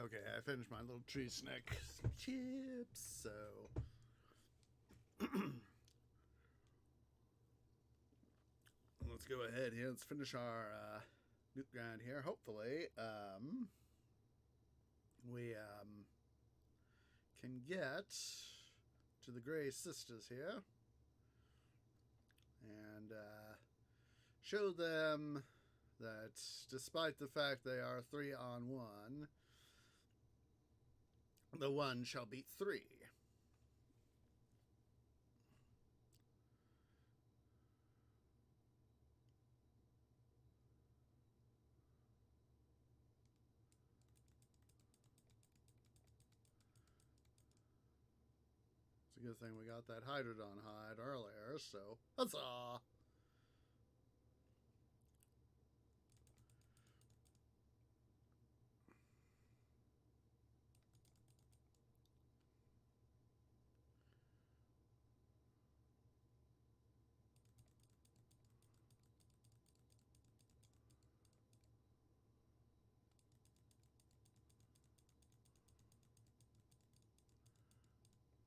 Okay, I finished my little tree snack. Some chips, so let's go ahead here. Let's finish our loot grind here. Hopefully, we can get to the Grey Sisters here and show them that despite the fact they are 3-on-1, the one shall beat 3. It's a good thing we got that Hydrodon hide earlier, so huzzah!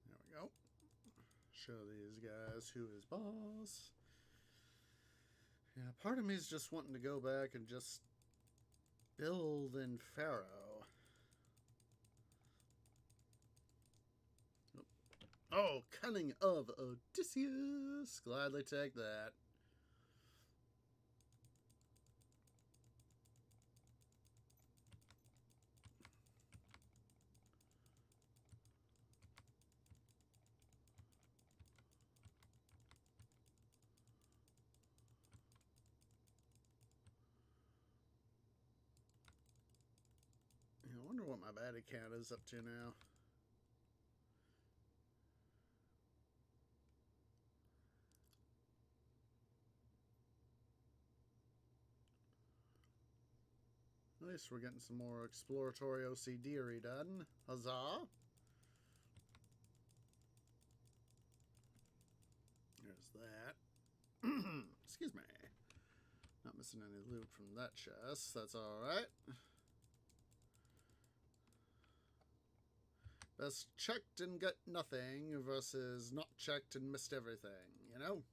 There we go. Show these guys who is boss. Yeah, part of me is just wanting to go back and just build in Pharaoh. Oh, cunning of Odysseus. Gladly take that. I wonder what my baddie cat is up to now. At least we're getting some more exploratory OCD done. Huzzah! There's that. Excuse me. Not missing any loot from that chest. That's alright. Best checked and got nothing versus not checked and missed everything, you know?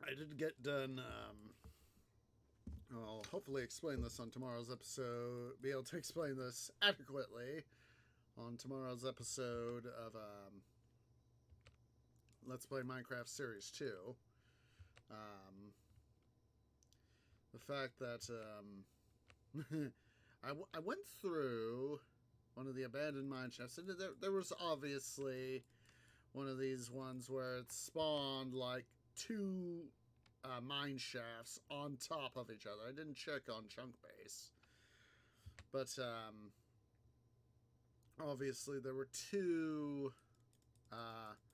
I did get done, I'll hopefully explain this on tomorrow's episode, be able to explain this adequately on tomorrow's episode of, Let's Play Minecraft Series 2. The fact that, I went through one of the abandoned mine shafts, and there was obviously one of these ones where it spawned, like, two mine shafts on top of each other. I didn't check on chunk base, but obviously there were two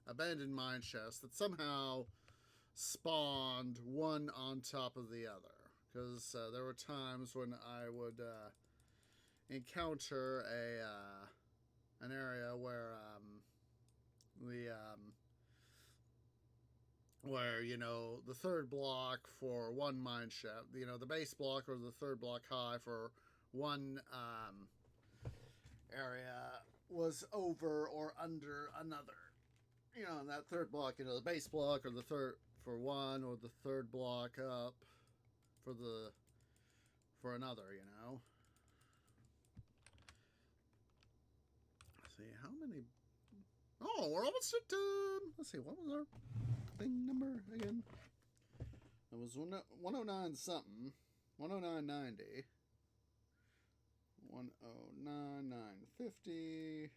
abandoned mine shafts that somehow spawned one on top of the other, because there were times when I would encounter an area where where, you know, the third block for one mine shaft, you know, the base block or the third block high for one area was over or under another. You know, in that third block, you know, the base block or the third for one or the third block up for another, you know. Let's see, how many... Oh, we're almost at, let's see, what was our thing number again? It was 109 something. 109.90. 109.950.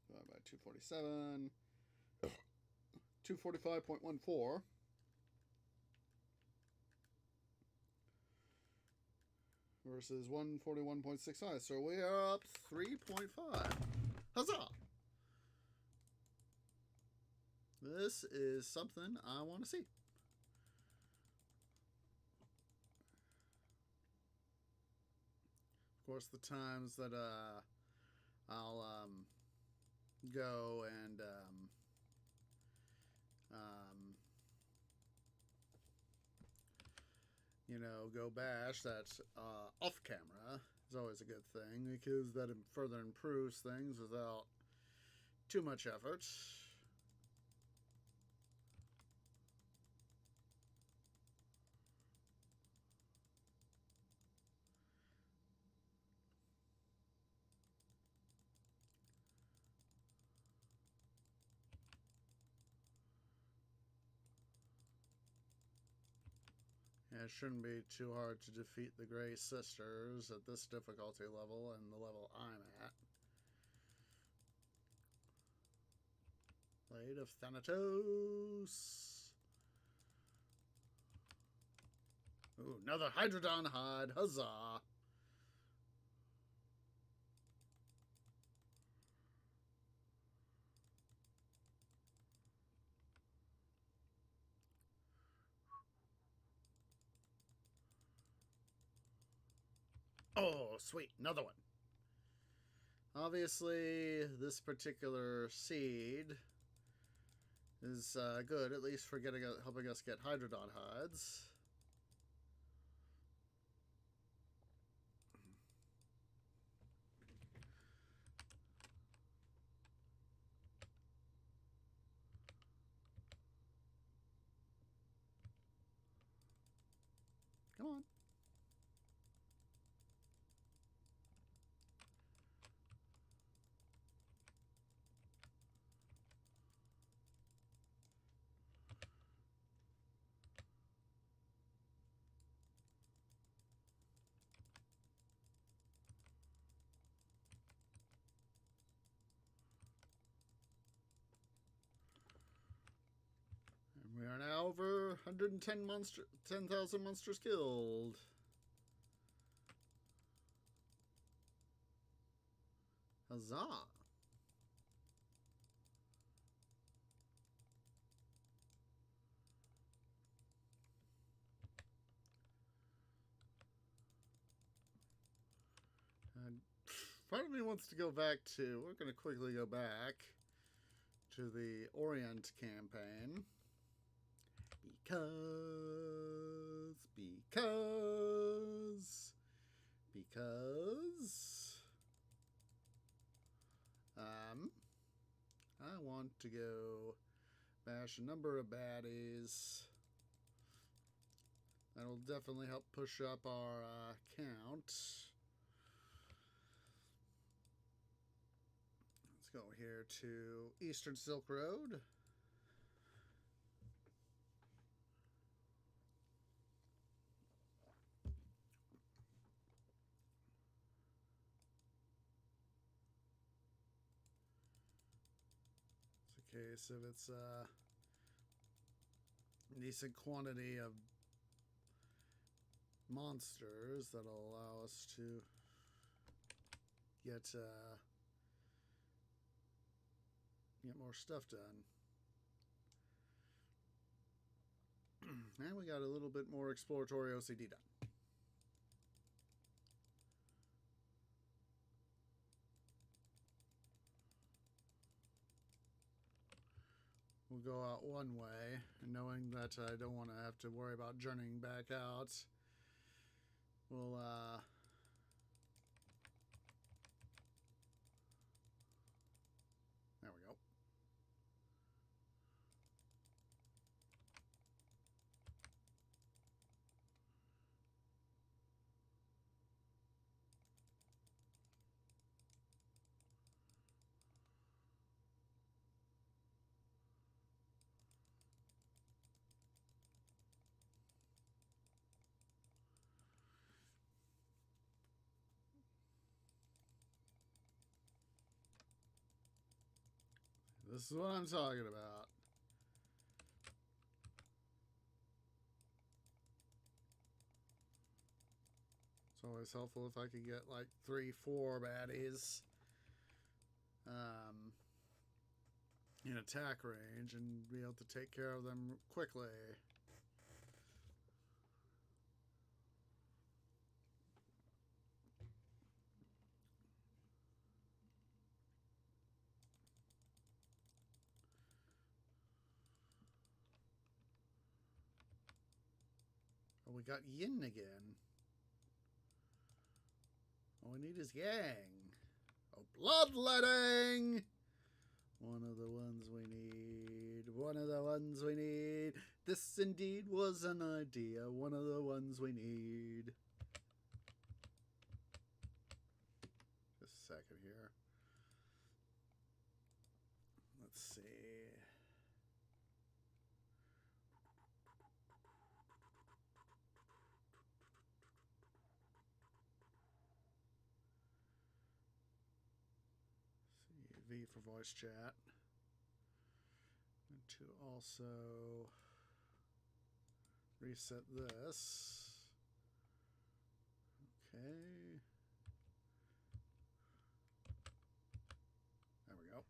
Divided by 247. 245.14. Versus 141.65. So we are up 3.5. Huzzah! This is something I want to see. Of course, the times that I'll go and you know, go bash that off camera is always a good thing, because that further improves things without too much effort. Yeah, it shouldn't be too hard to defeat the Grey Sisters at this difficulty level and the level I'm at. Blade of Thanatos. Ooh, another Hydrodon hide. Huzzah! Oh, sweet. Another one. Obviously, this particular seed is good, at least for helping us get Hydrodon hides. Come on. We are now over 10,000 monsters killed. Huzzah! And part of me wants to go back to... We're going to quickly go back to the Orient campaign. Because... I want to go bash a number of baddies. That'll definitely help push up our count. Let's go here to Eastern Silk Road. It's a case if it's a decent quantity of monsters that'll allow us to get more stuff done. And we got a little bit more exploratory OCD done. We'll go out one way, and knowing that I don't want to have to worry about journeying back out, we'll there we go. This is what I'm talking about. It's always helpful if I could get like 3-4 baddies in attack range and be able to take care of them quickly. Oh, we got yin again. All we need is yang. Oh, bloodletting! One of the ones we need. One of the ones we need. This indeed was an idea. One of the ones we need. Just a second here. Let's see. V for voice chat. And to also reset this. Okay. There we go.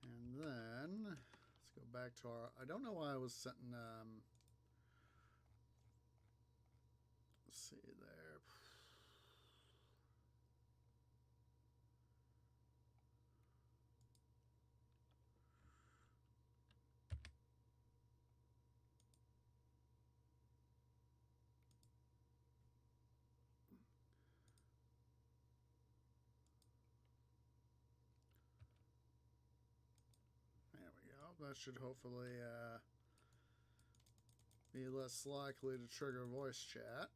And then let's go back to our... I don't know why I was setting... let's see there. There we go. That should hopefully be less likely to trigger voice chat.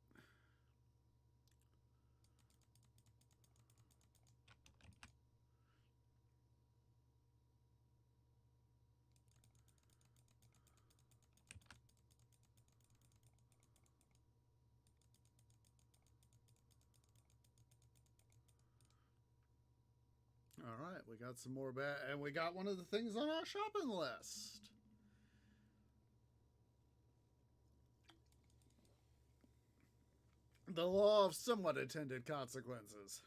All right, we got some more and we got one of the things on our shopping list. The law of somewhat intended consequences.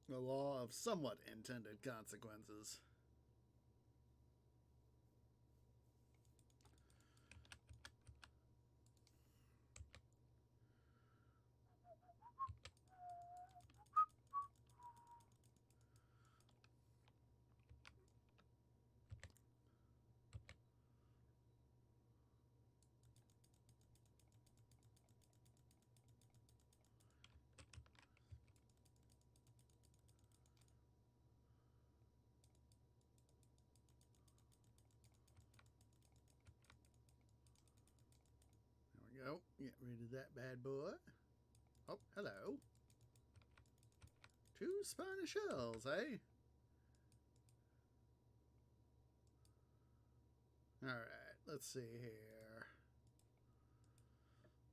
The law of somewhat intended consequences. Go. Get rid of that bad boy. Oh, hello. 2 spiny shells, eh? Alright, let's see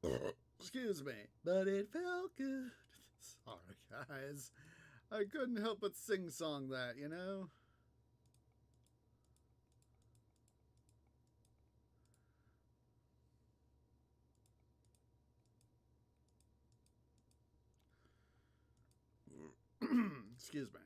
here. Excuse me, but it felt good. Sorry, guys. I couldn't help but sing-song that, you know? Excuse me.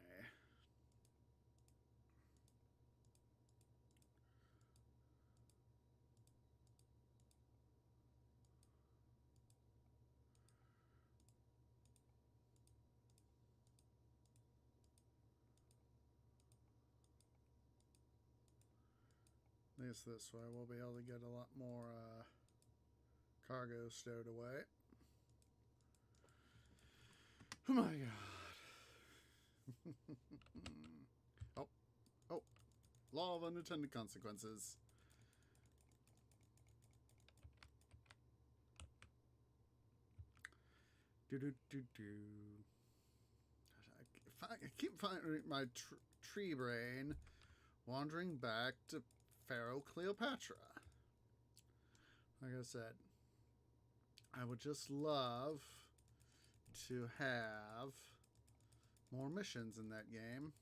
At least this way we'll be able to get a lot more cargo stowed away. Oh my god. Oh. Law of unintended consequences. I keep finding my tree brain wandering back to Pharaoh Cleopatra. Like I said, I would just love to have more missions in that game.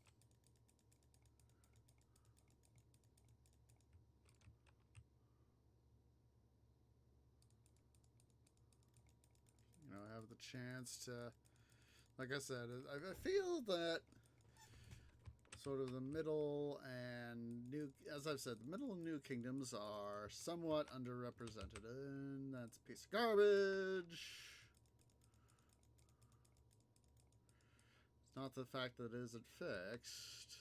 You know, have the chance to, like I said, I feel that sort of the middle and new, as I've said, the middle and new kingdoms are somewhat underrepresented, and that's a piece of garbage. It's not the fact that it isn't fixed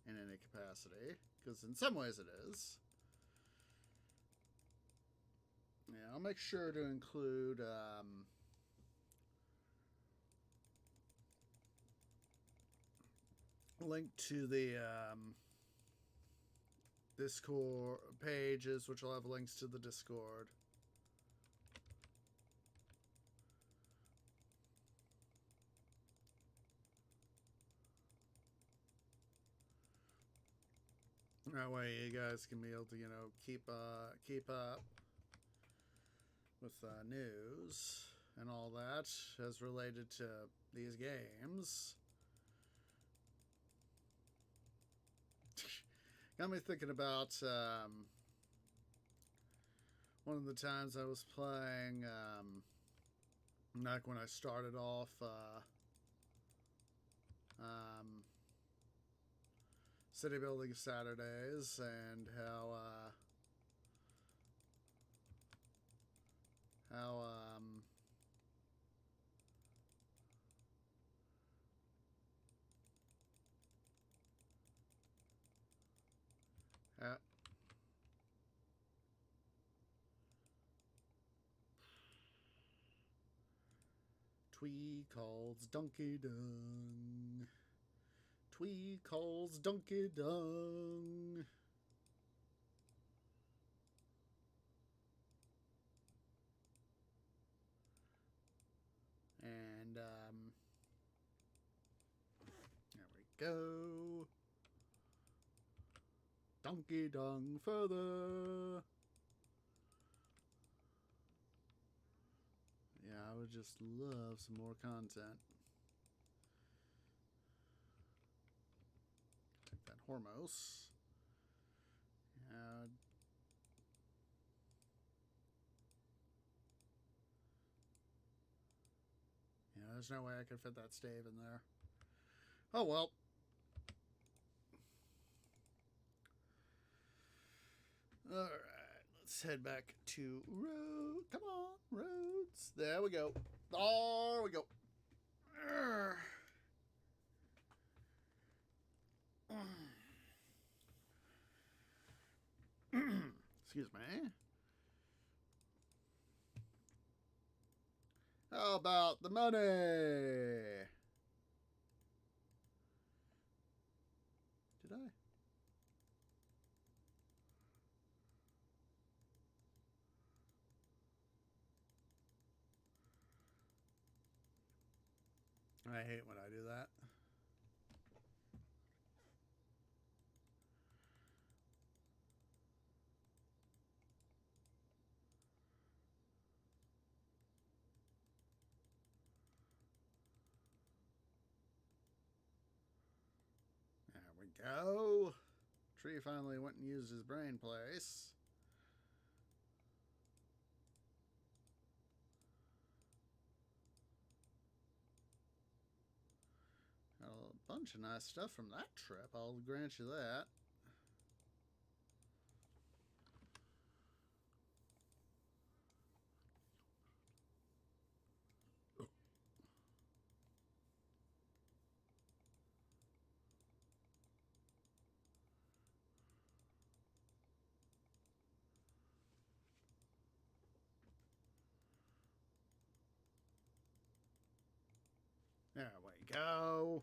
in any capacity, because in some ways it is. Yeah, I'll make sure to include link to the Discord pages, which will have links to the Discord. That way you guys can be able to, you know, keep up with news and all that as related to these games. Got me thinking about one of the times I was playing, like when I started off City Building Saturdays, and how Twee calls Donkey Dung. Twee calls Donkey Dung. And there we go. Donkey Dung further. Yeah, I would just love some more content. Take that Hormos. Yeah, there's no way I could fit that stave in there. Oh well. Alright, let's head back to road. Come on, roads. There we go. There we go. Excuse me. How about the money? Did I? I hate when I do that. There we go. Tree finally went and used his brain place. Got a bunch of nice stuff from that trip, I'll grant you that. There we go.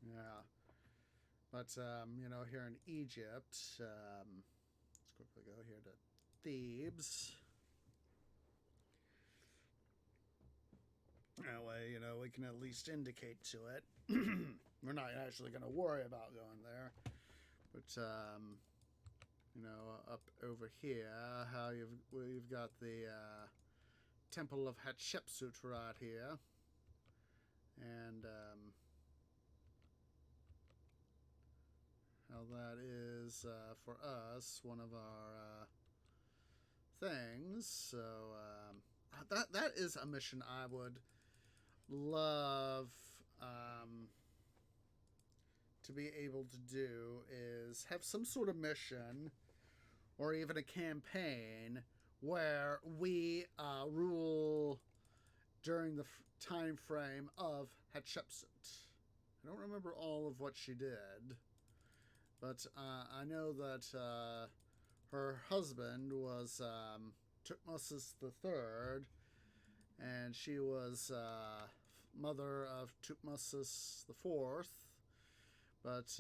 Yeah. But, here in Egypt, let's quickly go here to Thebes. That way, we can at least indicate to it. We're not actually going to worry about going there. But, up over here, how we've got the Temple of Hatshepsut right here. And how that is, for us, one of our things. So that is a mission I would love to be able to do, is have some sort of mission or even a campaign where we rule during the time frame of Hatshepsut. I don't remember all of what she did, but I know that her husband was Thutmose III, and she was mother of Thutmose IV. But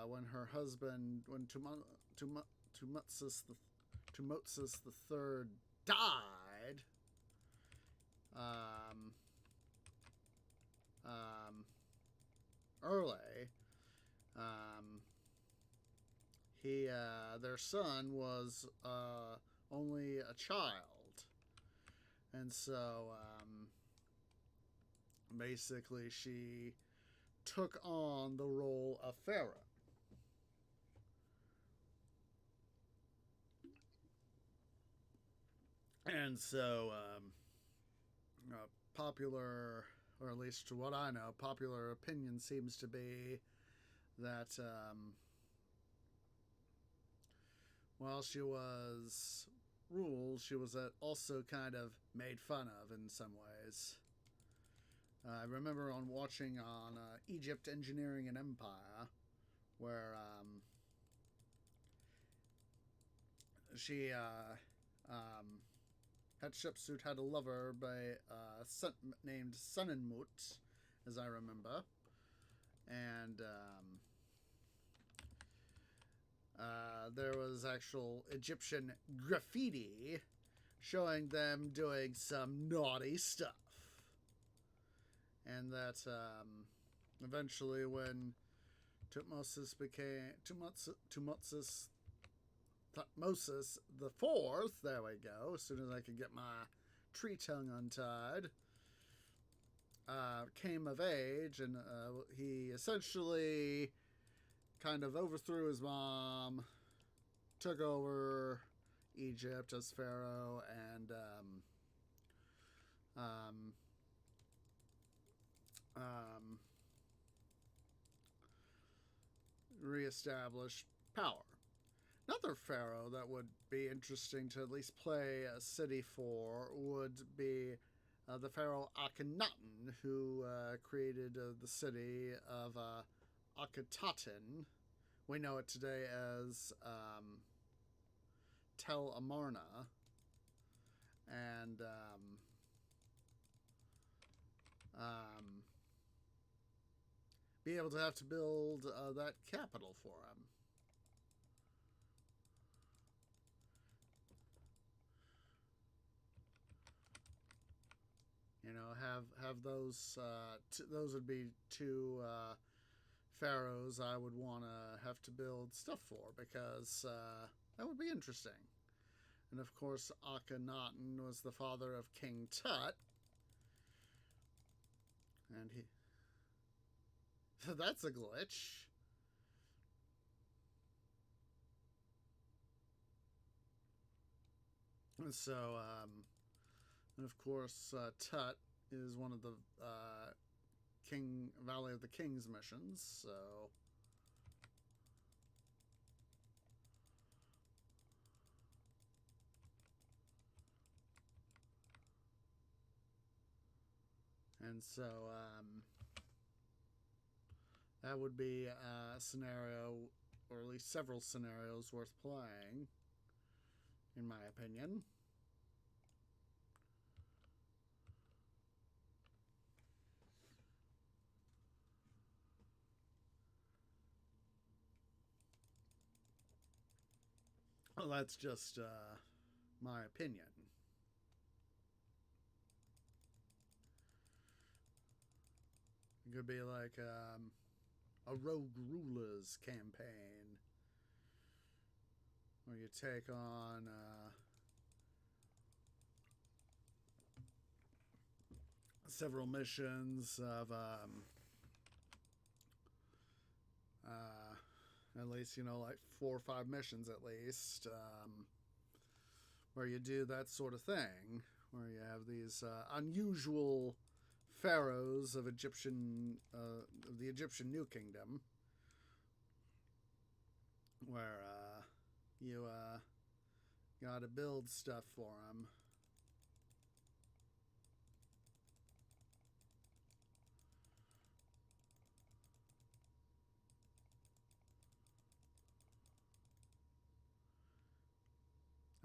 when her husband, when Thutmose III died, early, their son was only a child, and so basically she took on the role of Pharaoh. And so popular, or at least to what I know, popular opinion seems to be that while she was ruled, she was also kind of made fun of in some ways. I remember watching on Egypt Engineering and Empire, where she Hatshepsut had a lover named Sunenmut, as I remember, and there was actual Egyptian graffiti showing them doing some naughty stuff. And that eventually, when Thutmose the Fourth, there we go, as soon as I could get my tree tongue untied, came of age, and he essentially kind of overthrew his mom, took over Egypt as pharaoh, and reestablish power. Another pharaoh that would be interesting to at least play a city for would be the Pharaoh Akhenaten, who created the city of Akhetaten. We know it today as Tel Amarna, and be able to have to build that capital for him. You know, have those those would be two pharaohs I would want to have to build stuff for, because that would be interesting. And of course, Akhenaten was the father of King Tut, and he that's a glitch. And so, and of course, Tut is one of the King Valley of the Kings missions. So, and so that would be a scenario, or at least several scenarios worth playing, in my opinion. Well, that's just my opinion. It could be like a rogue rulers campaign, where you take on several missions of at least, you know, like 4 or 5 missions at least, where you do that sort of thing, where you have these unusual pharaohs of the Egyptian New Kingdom, where you got to build stuff for them.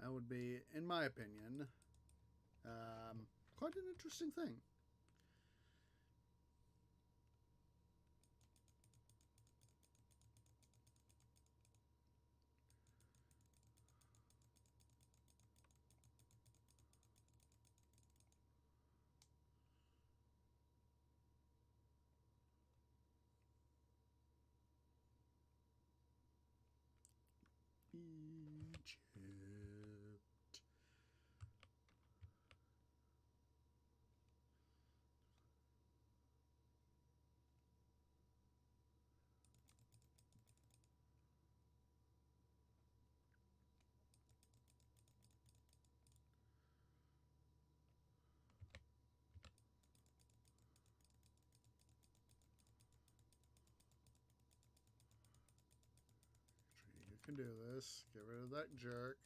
That would be, in my opinion, quite an interesting thing. Egypt. You can do this. Get rid of that jerk.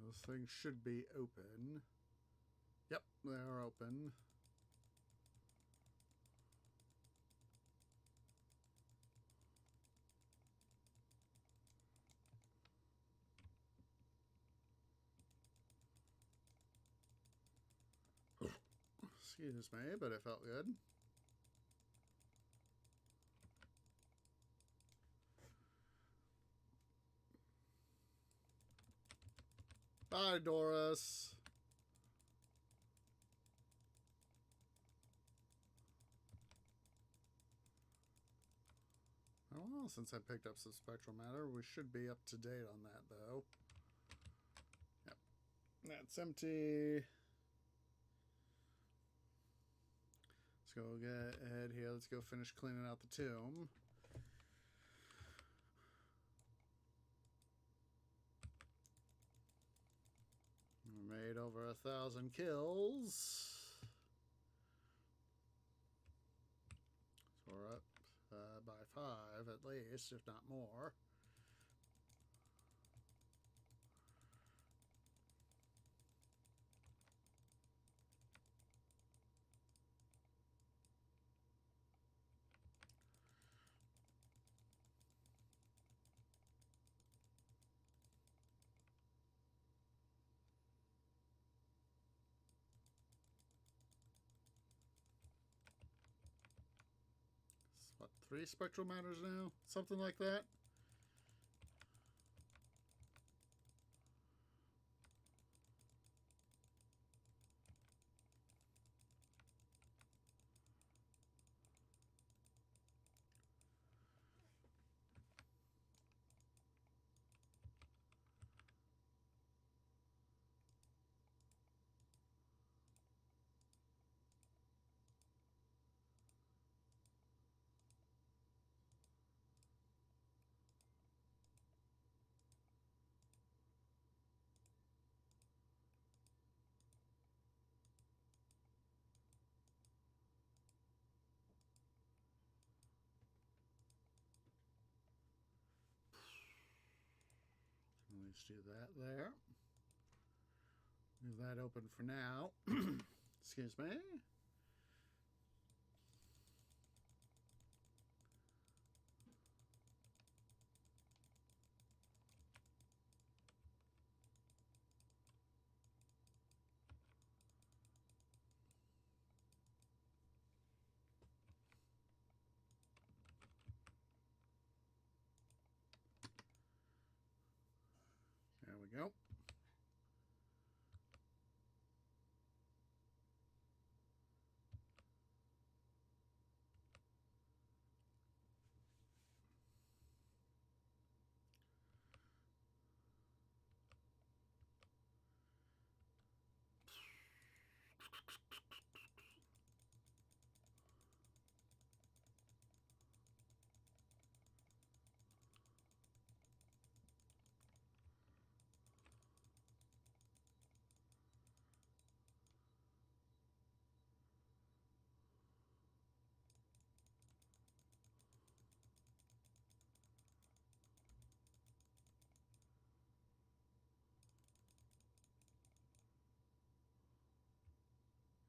Those things should be open. Yep, they're open. Excuse me, but it felt good. Bye, Doris. Oh, well, since I picked up some spectral matter, we should be up to date on that, though. Yep. That's empty. Let's go get ahead here. Let's go finish cleaning out the tomb. We made over 1,000 kills. So we're up by 5 at least, if not more. What, 3 spectral matters now? Something like that? Let's do that there. Leave that open for now. Excuse me. There we go.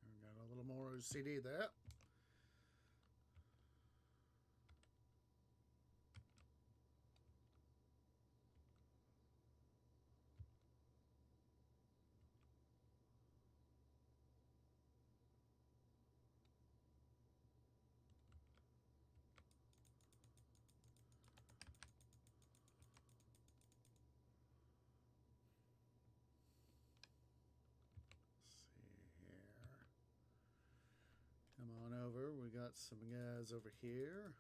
We got a little more OCD there. Come on over. We got some guys over here.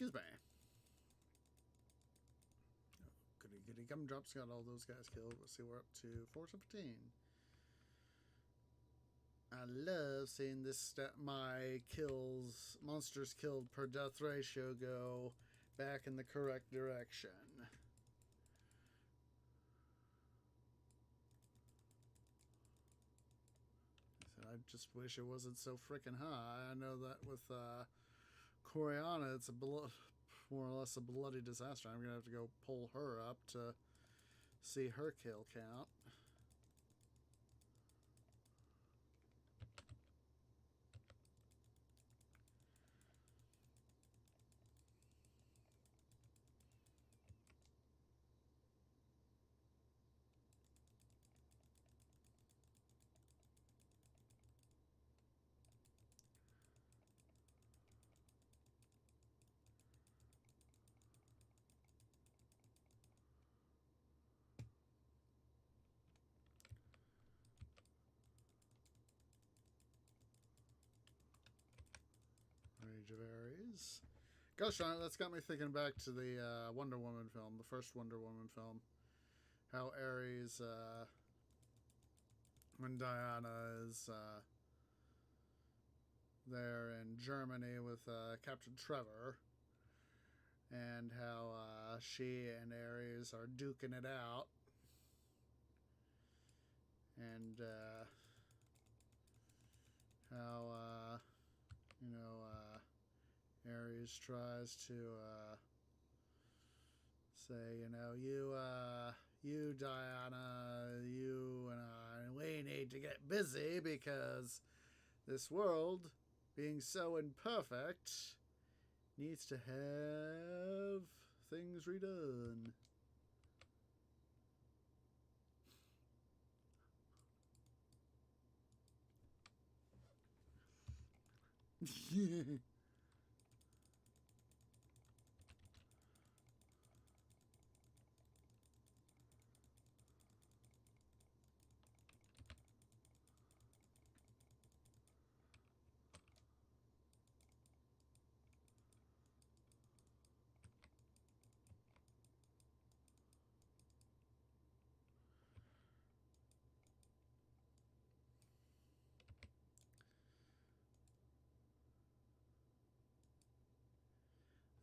Excuse me. Oh, goody goody gumdrops got all those guys killed. Let's see, we're up to 417. I love seeing this my kills, monsters killed per death ratio go back in the correct direction. I just wish it wasn't so freaking high. I know that with Coriana, it's more or less a bloody disaster. I'm going to have to go pull her up to see her kill count. Age of Aries. Gosh darn it, that's got me thinking back to the Wonder Woman film, the first Wonder Woman film. How Ares, when Diana is there in Germany with Captain Trevor, and how she and Ares are duking it out. And how, Ares tries to say, you, Diana, you and I, we need to get busy because this world, being so imperfect, needs to have things redone.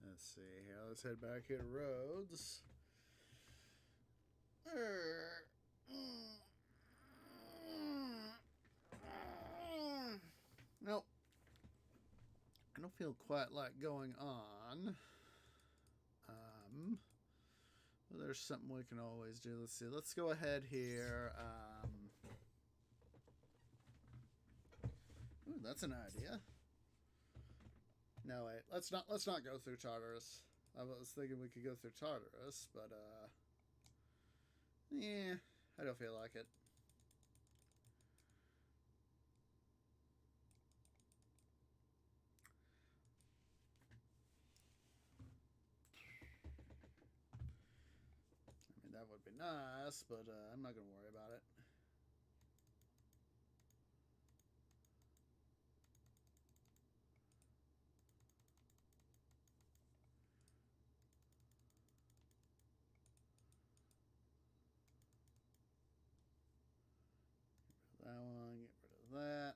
Let's see here. Let's head back here to Rhodes. Nope. I don't feel quite like going on. But there's something we can always do. Let's see. Let's go ahead here. Ooh, that's an idea. No, wait. Let's not go through Tartarus. I was thinking we could go through Tartarus, but yeah, I don't feel like it. I mean, that would be nice, but I'm not going to worry about it. Get rid of that one, get rid of that.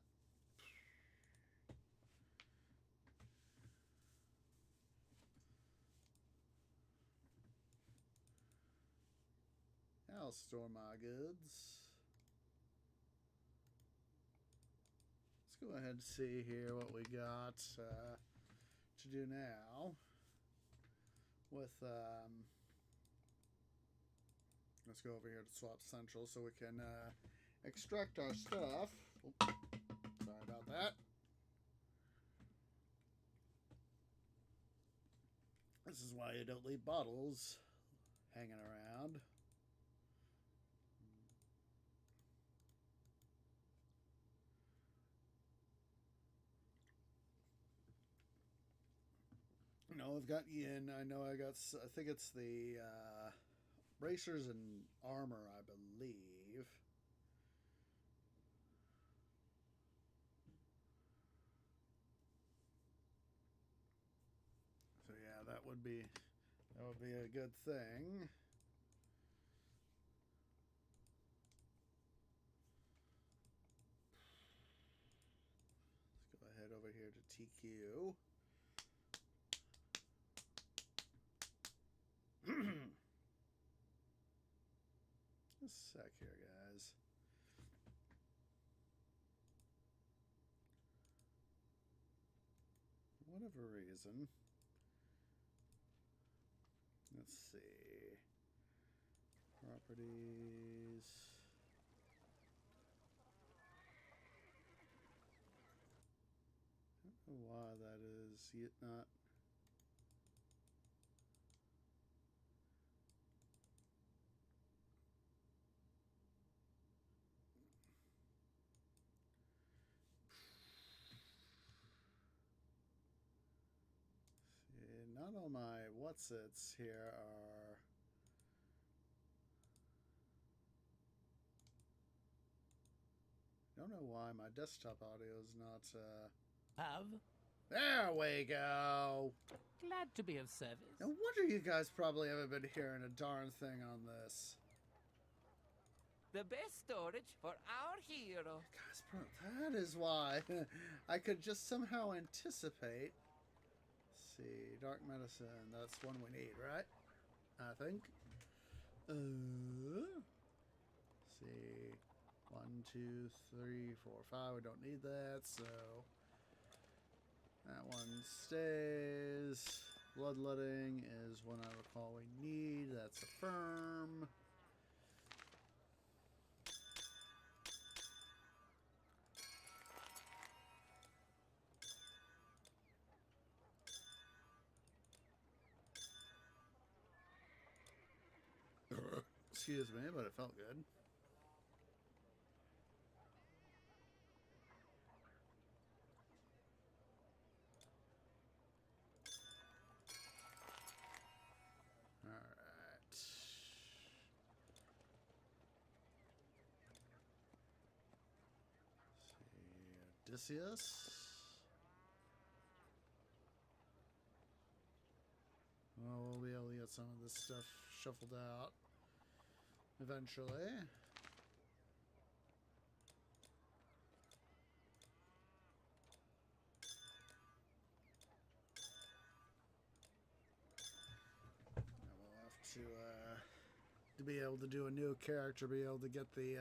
I'll store my goods. Let's go ahead and see here what we got to do now with let's go over here to Swap Central so we can extract our stuff. Oh, sorry about that. This is why you don't leave bottles hanging around. No, I've got yin. I know I think it's the bracers and armor, I believe. So yeah, that would be a good thing. Let's go ahead over here to TQ. Just a sec here, guys. For whatever reason. Let's see. Properties. I don't know why that is yet not. See, not all my what's-its here are. I don't know why my desktop audio is not. Have There we go. Glad to be of service. No wonder you guys probably haven't been hearing a darn thing on this. The best storage for our hero. Guys, bro, that is why I could just somehow anticipate. Let's see, dark medicine. That's one we need, right? I think. Let's see, 1, 2, 3, 4, 5. We don't need that, so that one stays. Bloodletting is one I recall we need. That's a firm. Excuse me, but it felt good. Alright. Let's see, Odysseus. Well, we'll be able to get some of this stuff shuffled out eventually. To be able to do a new character, be able to get the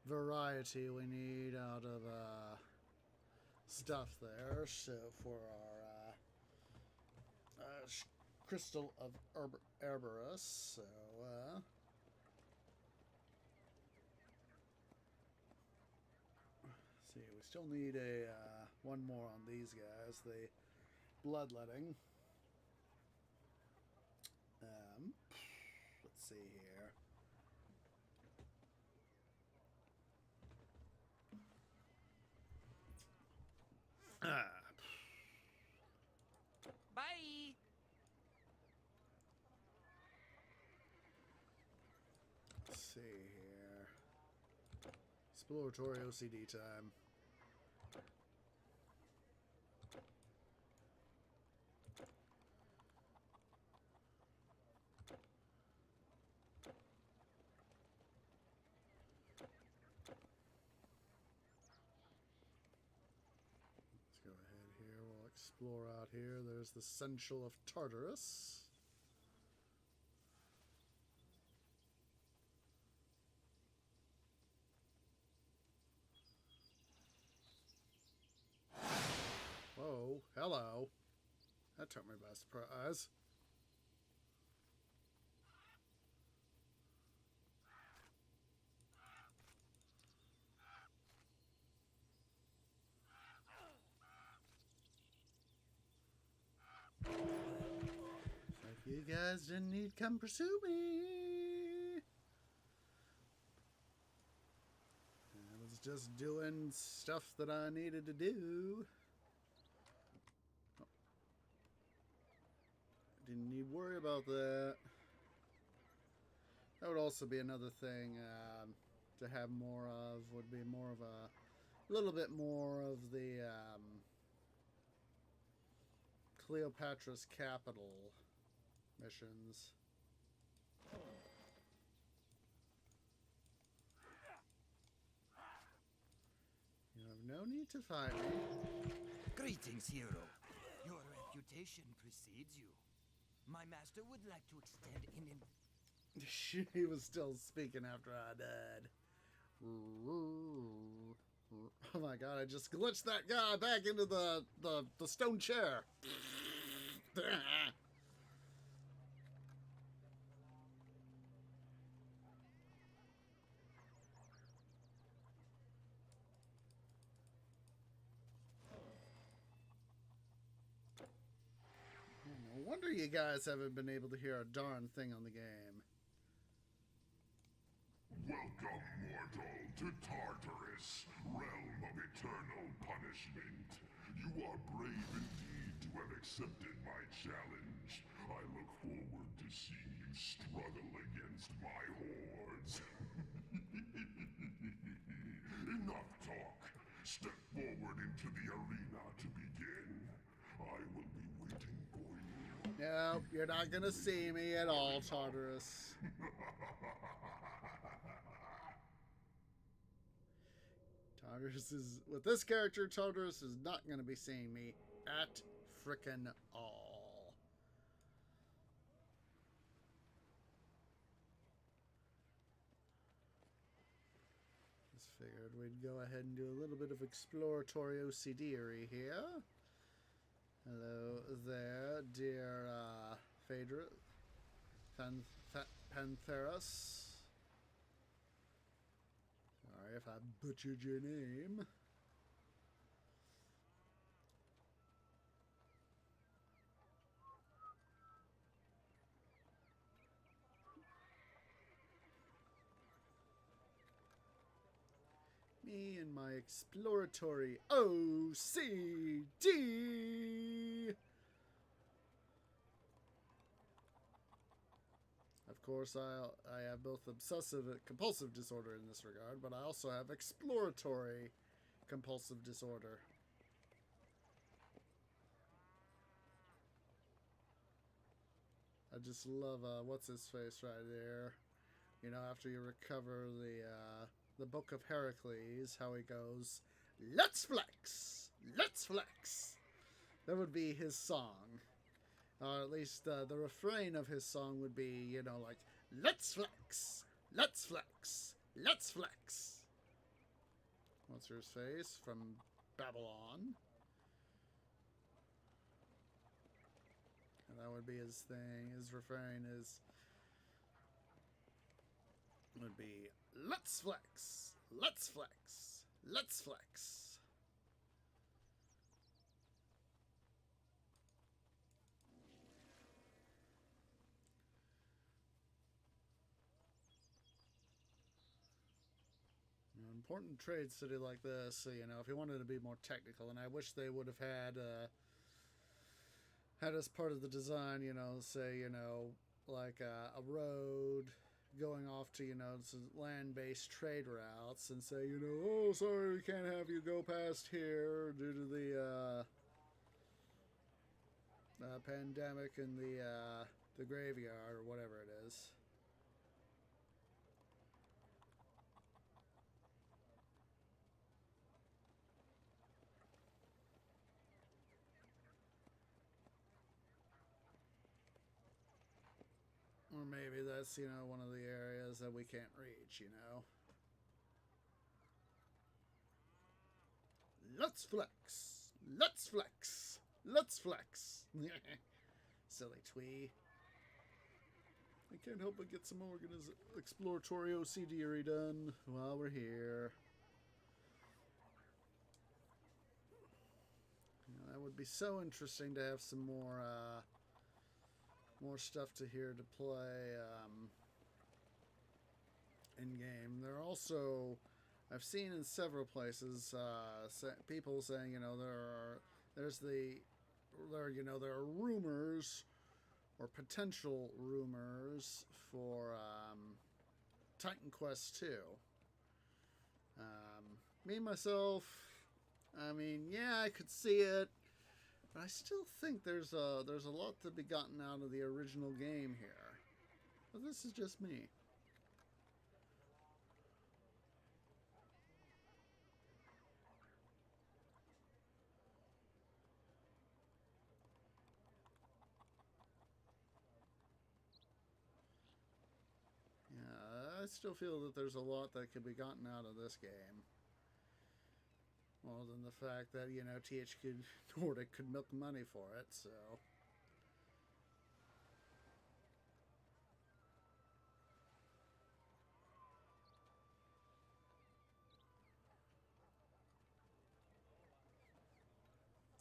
variety we need out of stuff there. So for our crystal of Cerberus, so see, we still need a one more on these guys, the bloodletting. Let's see here. Bye. Let's see here. Exploratory OCD time. Go ahead here, we'll explore out here. There's the Essential of Tartarus. Whoa, hello. That took me by surprise. Like you guys didn't need to come pursue me. I was just doing stuff that I needed to do. Oh. Didn't need to worry about that. That would also be another thing to have more of, would be more of a little bit more of the Cleopatra's capital missions. You have no need to fight me. Greetings, hero. Your reputation precedes you. My master would like to extend an He was still speaking after I died. Oh my god, I just glitched that guy back into the stone chair. No wonder you guys haven't been able to hear a darn thing on the game. Welcome, mortal, to Tartarus, realm of eternal punishment. You are brave indeed to have accepted my challenge. I look forward to seeing you struggle against my hordes. Enough talk. Step forward into the arena to begin. No, you're not gonna see me at all, Tartarus. Tartarus is... With this character, Tartarus is not gonna be seeing me at frickin' all. Just figured we'd go ahead and do a little bit of exploratory OCD-ery here. Hello there, dear Phaedra, Pantheros. Sorry if I butchered your name. Me and my exploratory OCD. Of course, I have both obsessive and compulsive disorder in this regard, but I also have exploratory compulsive disorder. I just love what's his face right there. You know, after you recover the Book of Heracles, how he goes, "Let's flex! Let's flex!" That would be his song. Or at least the refrain of his song would be, you know, like, "Let's flex! Let's flex! Let's flex!" What's his face? From Babylon. And that would be his thing. His refrain would be, "Let's flex! Let's flex! Let's flex!" An important trade city like this, you know, if you wanted to be more technical, and I wish they would have had as part of the design, you know, say, you know, like a road going off to, you know, some land-based trade routes, and say, you know, "Oh, sorry, we can't have you go past here due to the pandemic in the graveyard," or whatever it is. Or maybe that's, you know, one of the areas that we can't reach, you know. Let's flex! Let's flex! Let's flex! Silly twee. I can't help but get some more exploratory OCD done while we're here. You know, that would be so interesting to have some more stuff to play in game. There are also, I've seen in several places people saying, you know, there are rumors or potential rumors for Titan Quest 2. Me myself, I mean, yeah, I could see it. But I still think there's a lot to be gotten out of the original game here. But this is just me. Yeah, I still feel that there's a lot that could be gotten out of this game. More than the fact that, you know, THQ Nordic could milk money for it, so.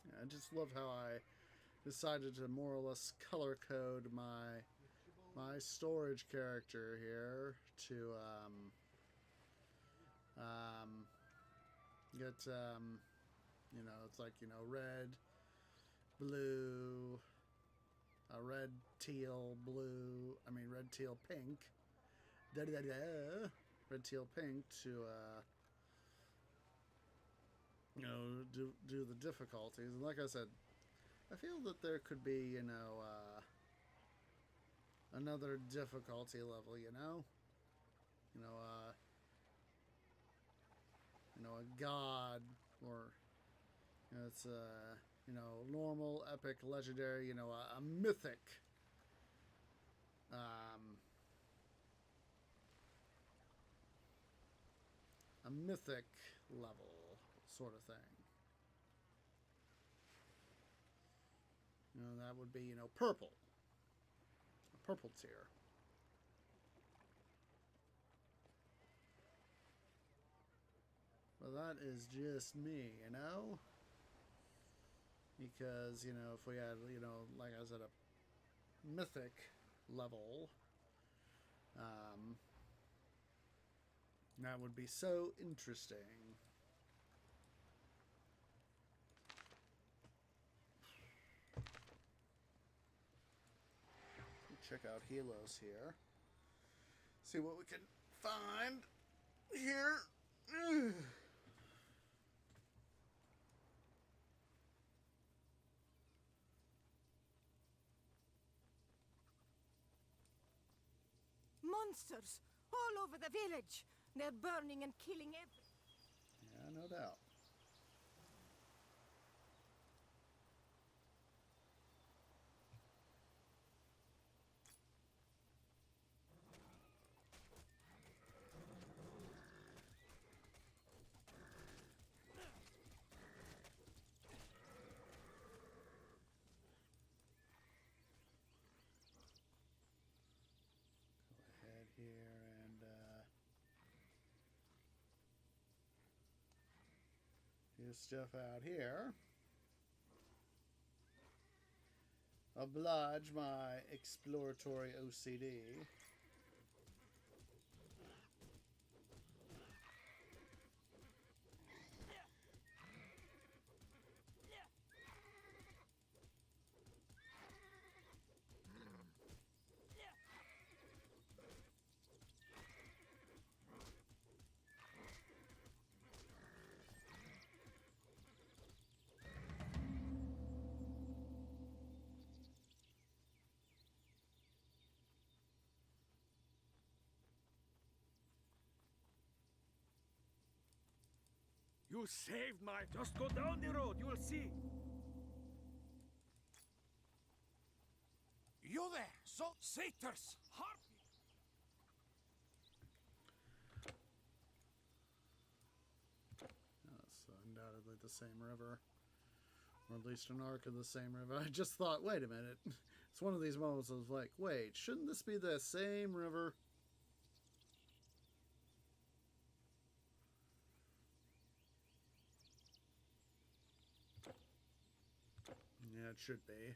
Yeah, I just love how I decided to more or less color code my storage character here to get you know, it's like, you know, red, blue, red, teal, blue, red, teal, pink, red, teal, pink to you know, do the difficulties. And like I said, I feel that there could be, another difficulty level, a god, or, it's a, normal, epic, legendary, a mythic, a mythic level sort of thing. That would be, purple. A purple tier. Well, that is just me, Because, if we had, like I said, a mythic level, that would be so interesting. Check out Helos here. See what we can find here. Monsters all over the village. They're burning and killing everyone. Yeah, no doubt. Here and do stuff out here. Oblige my exploratory OCD. You saved my... Just go down the road, you'll see. You there, so satyrs, harpy. That's undoubtedly the same river. Or at least an arc of the same river. I just thought, wait a minute. It's one of these moments of like, wait, shouldn't this be the same river? Yeah, it should be.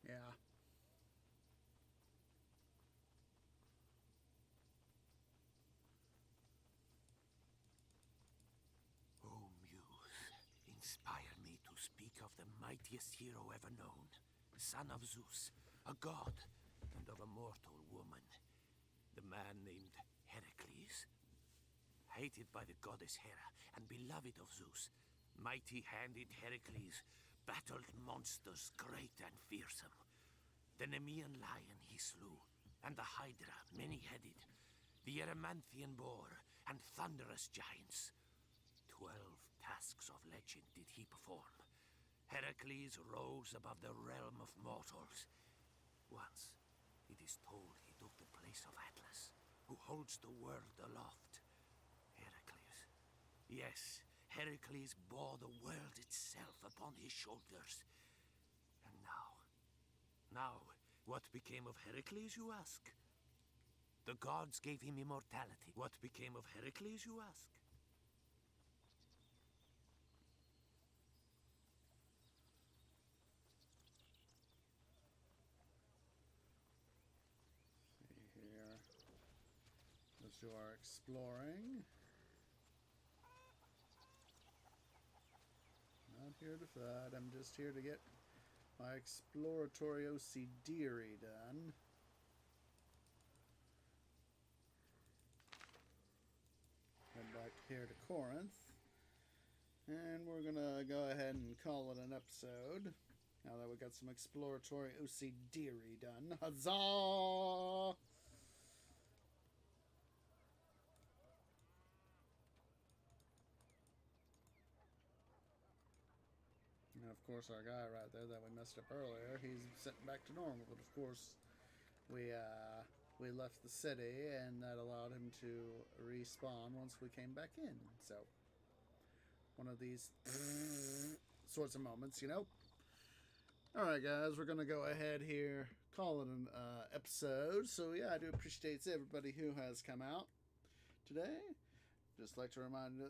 Yeah. Oh, Muse, inspire me to speak of the mightiest hero ever known, son of Zeus, a god, and of a mortal woman, the man named Heracles. Hated by the goddess Hera and beloved of Zeus, mighty-handed Heracles battled monsters great and fearsome. The Nemean lion he slew, and the Hydra many-headed, the Erymanthian boar, and thunderous giants. 12 tasks of legend did he perform. Heracles rose above the realm of mortals. Once, it is told he took the place of Atlas, who holds the world aloft. Yes, Heracles bore the world itself upon his shoulders. And now, what became of Heracles, you ask? The gods gave him immortality. What became of Heracles, you ask? See here. Let's do our exploring. Not here to fight. I'm just here to get my exploratory OCD done. here to Corinth. And we're going to go ahead and call it an episode. Now that we got some exploratory OCD done. Huzzah! And of course our guy right there that we messed up earlier, he's sitting back to normal. But of course we left the city and that allowed him to respawn once we came back in. So one of these sorts of moments, you know. Alright guys, we're going to go ahead here, call it an episode. So yeah, I do appreciate everybody who has come out today. Just like to remind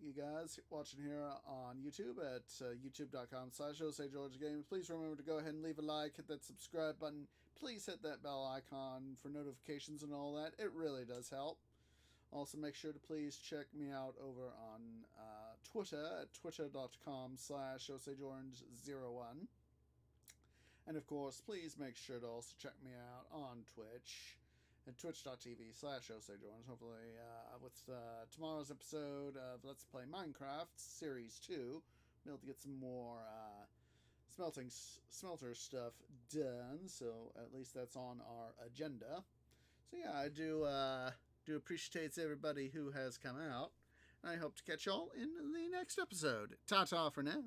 you guys watching here on YouTube at youtube.com/OSayGeorgeGames. Please remember to go ahead and leave a like, hit that subscribe button. Please hit that bell icon for notifications and all that. It really does help. Also, make sure to please check me out over on Twitter at twitter.com/OSayGeorge01. And of course, please make sure to also check me out on Twitch at twitch.tv/OSayGeorge. Hopefully, with tomorrow's episode of Let's Play Minecraft Series 2, we'll be able to get some more smelter stuff done. So at least that's on our agenda. So yeah, I do appreciate everybody who has come out. I hope to catch y'all in the next episode. Ta-ta for now.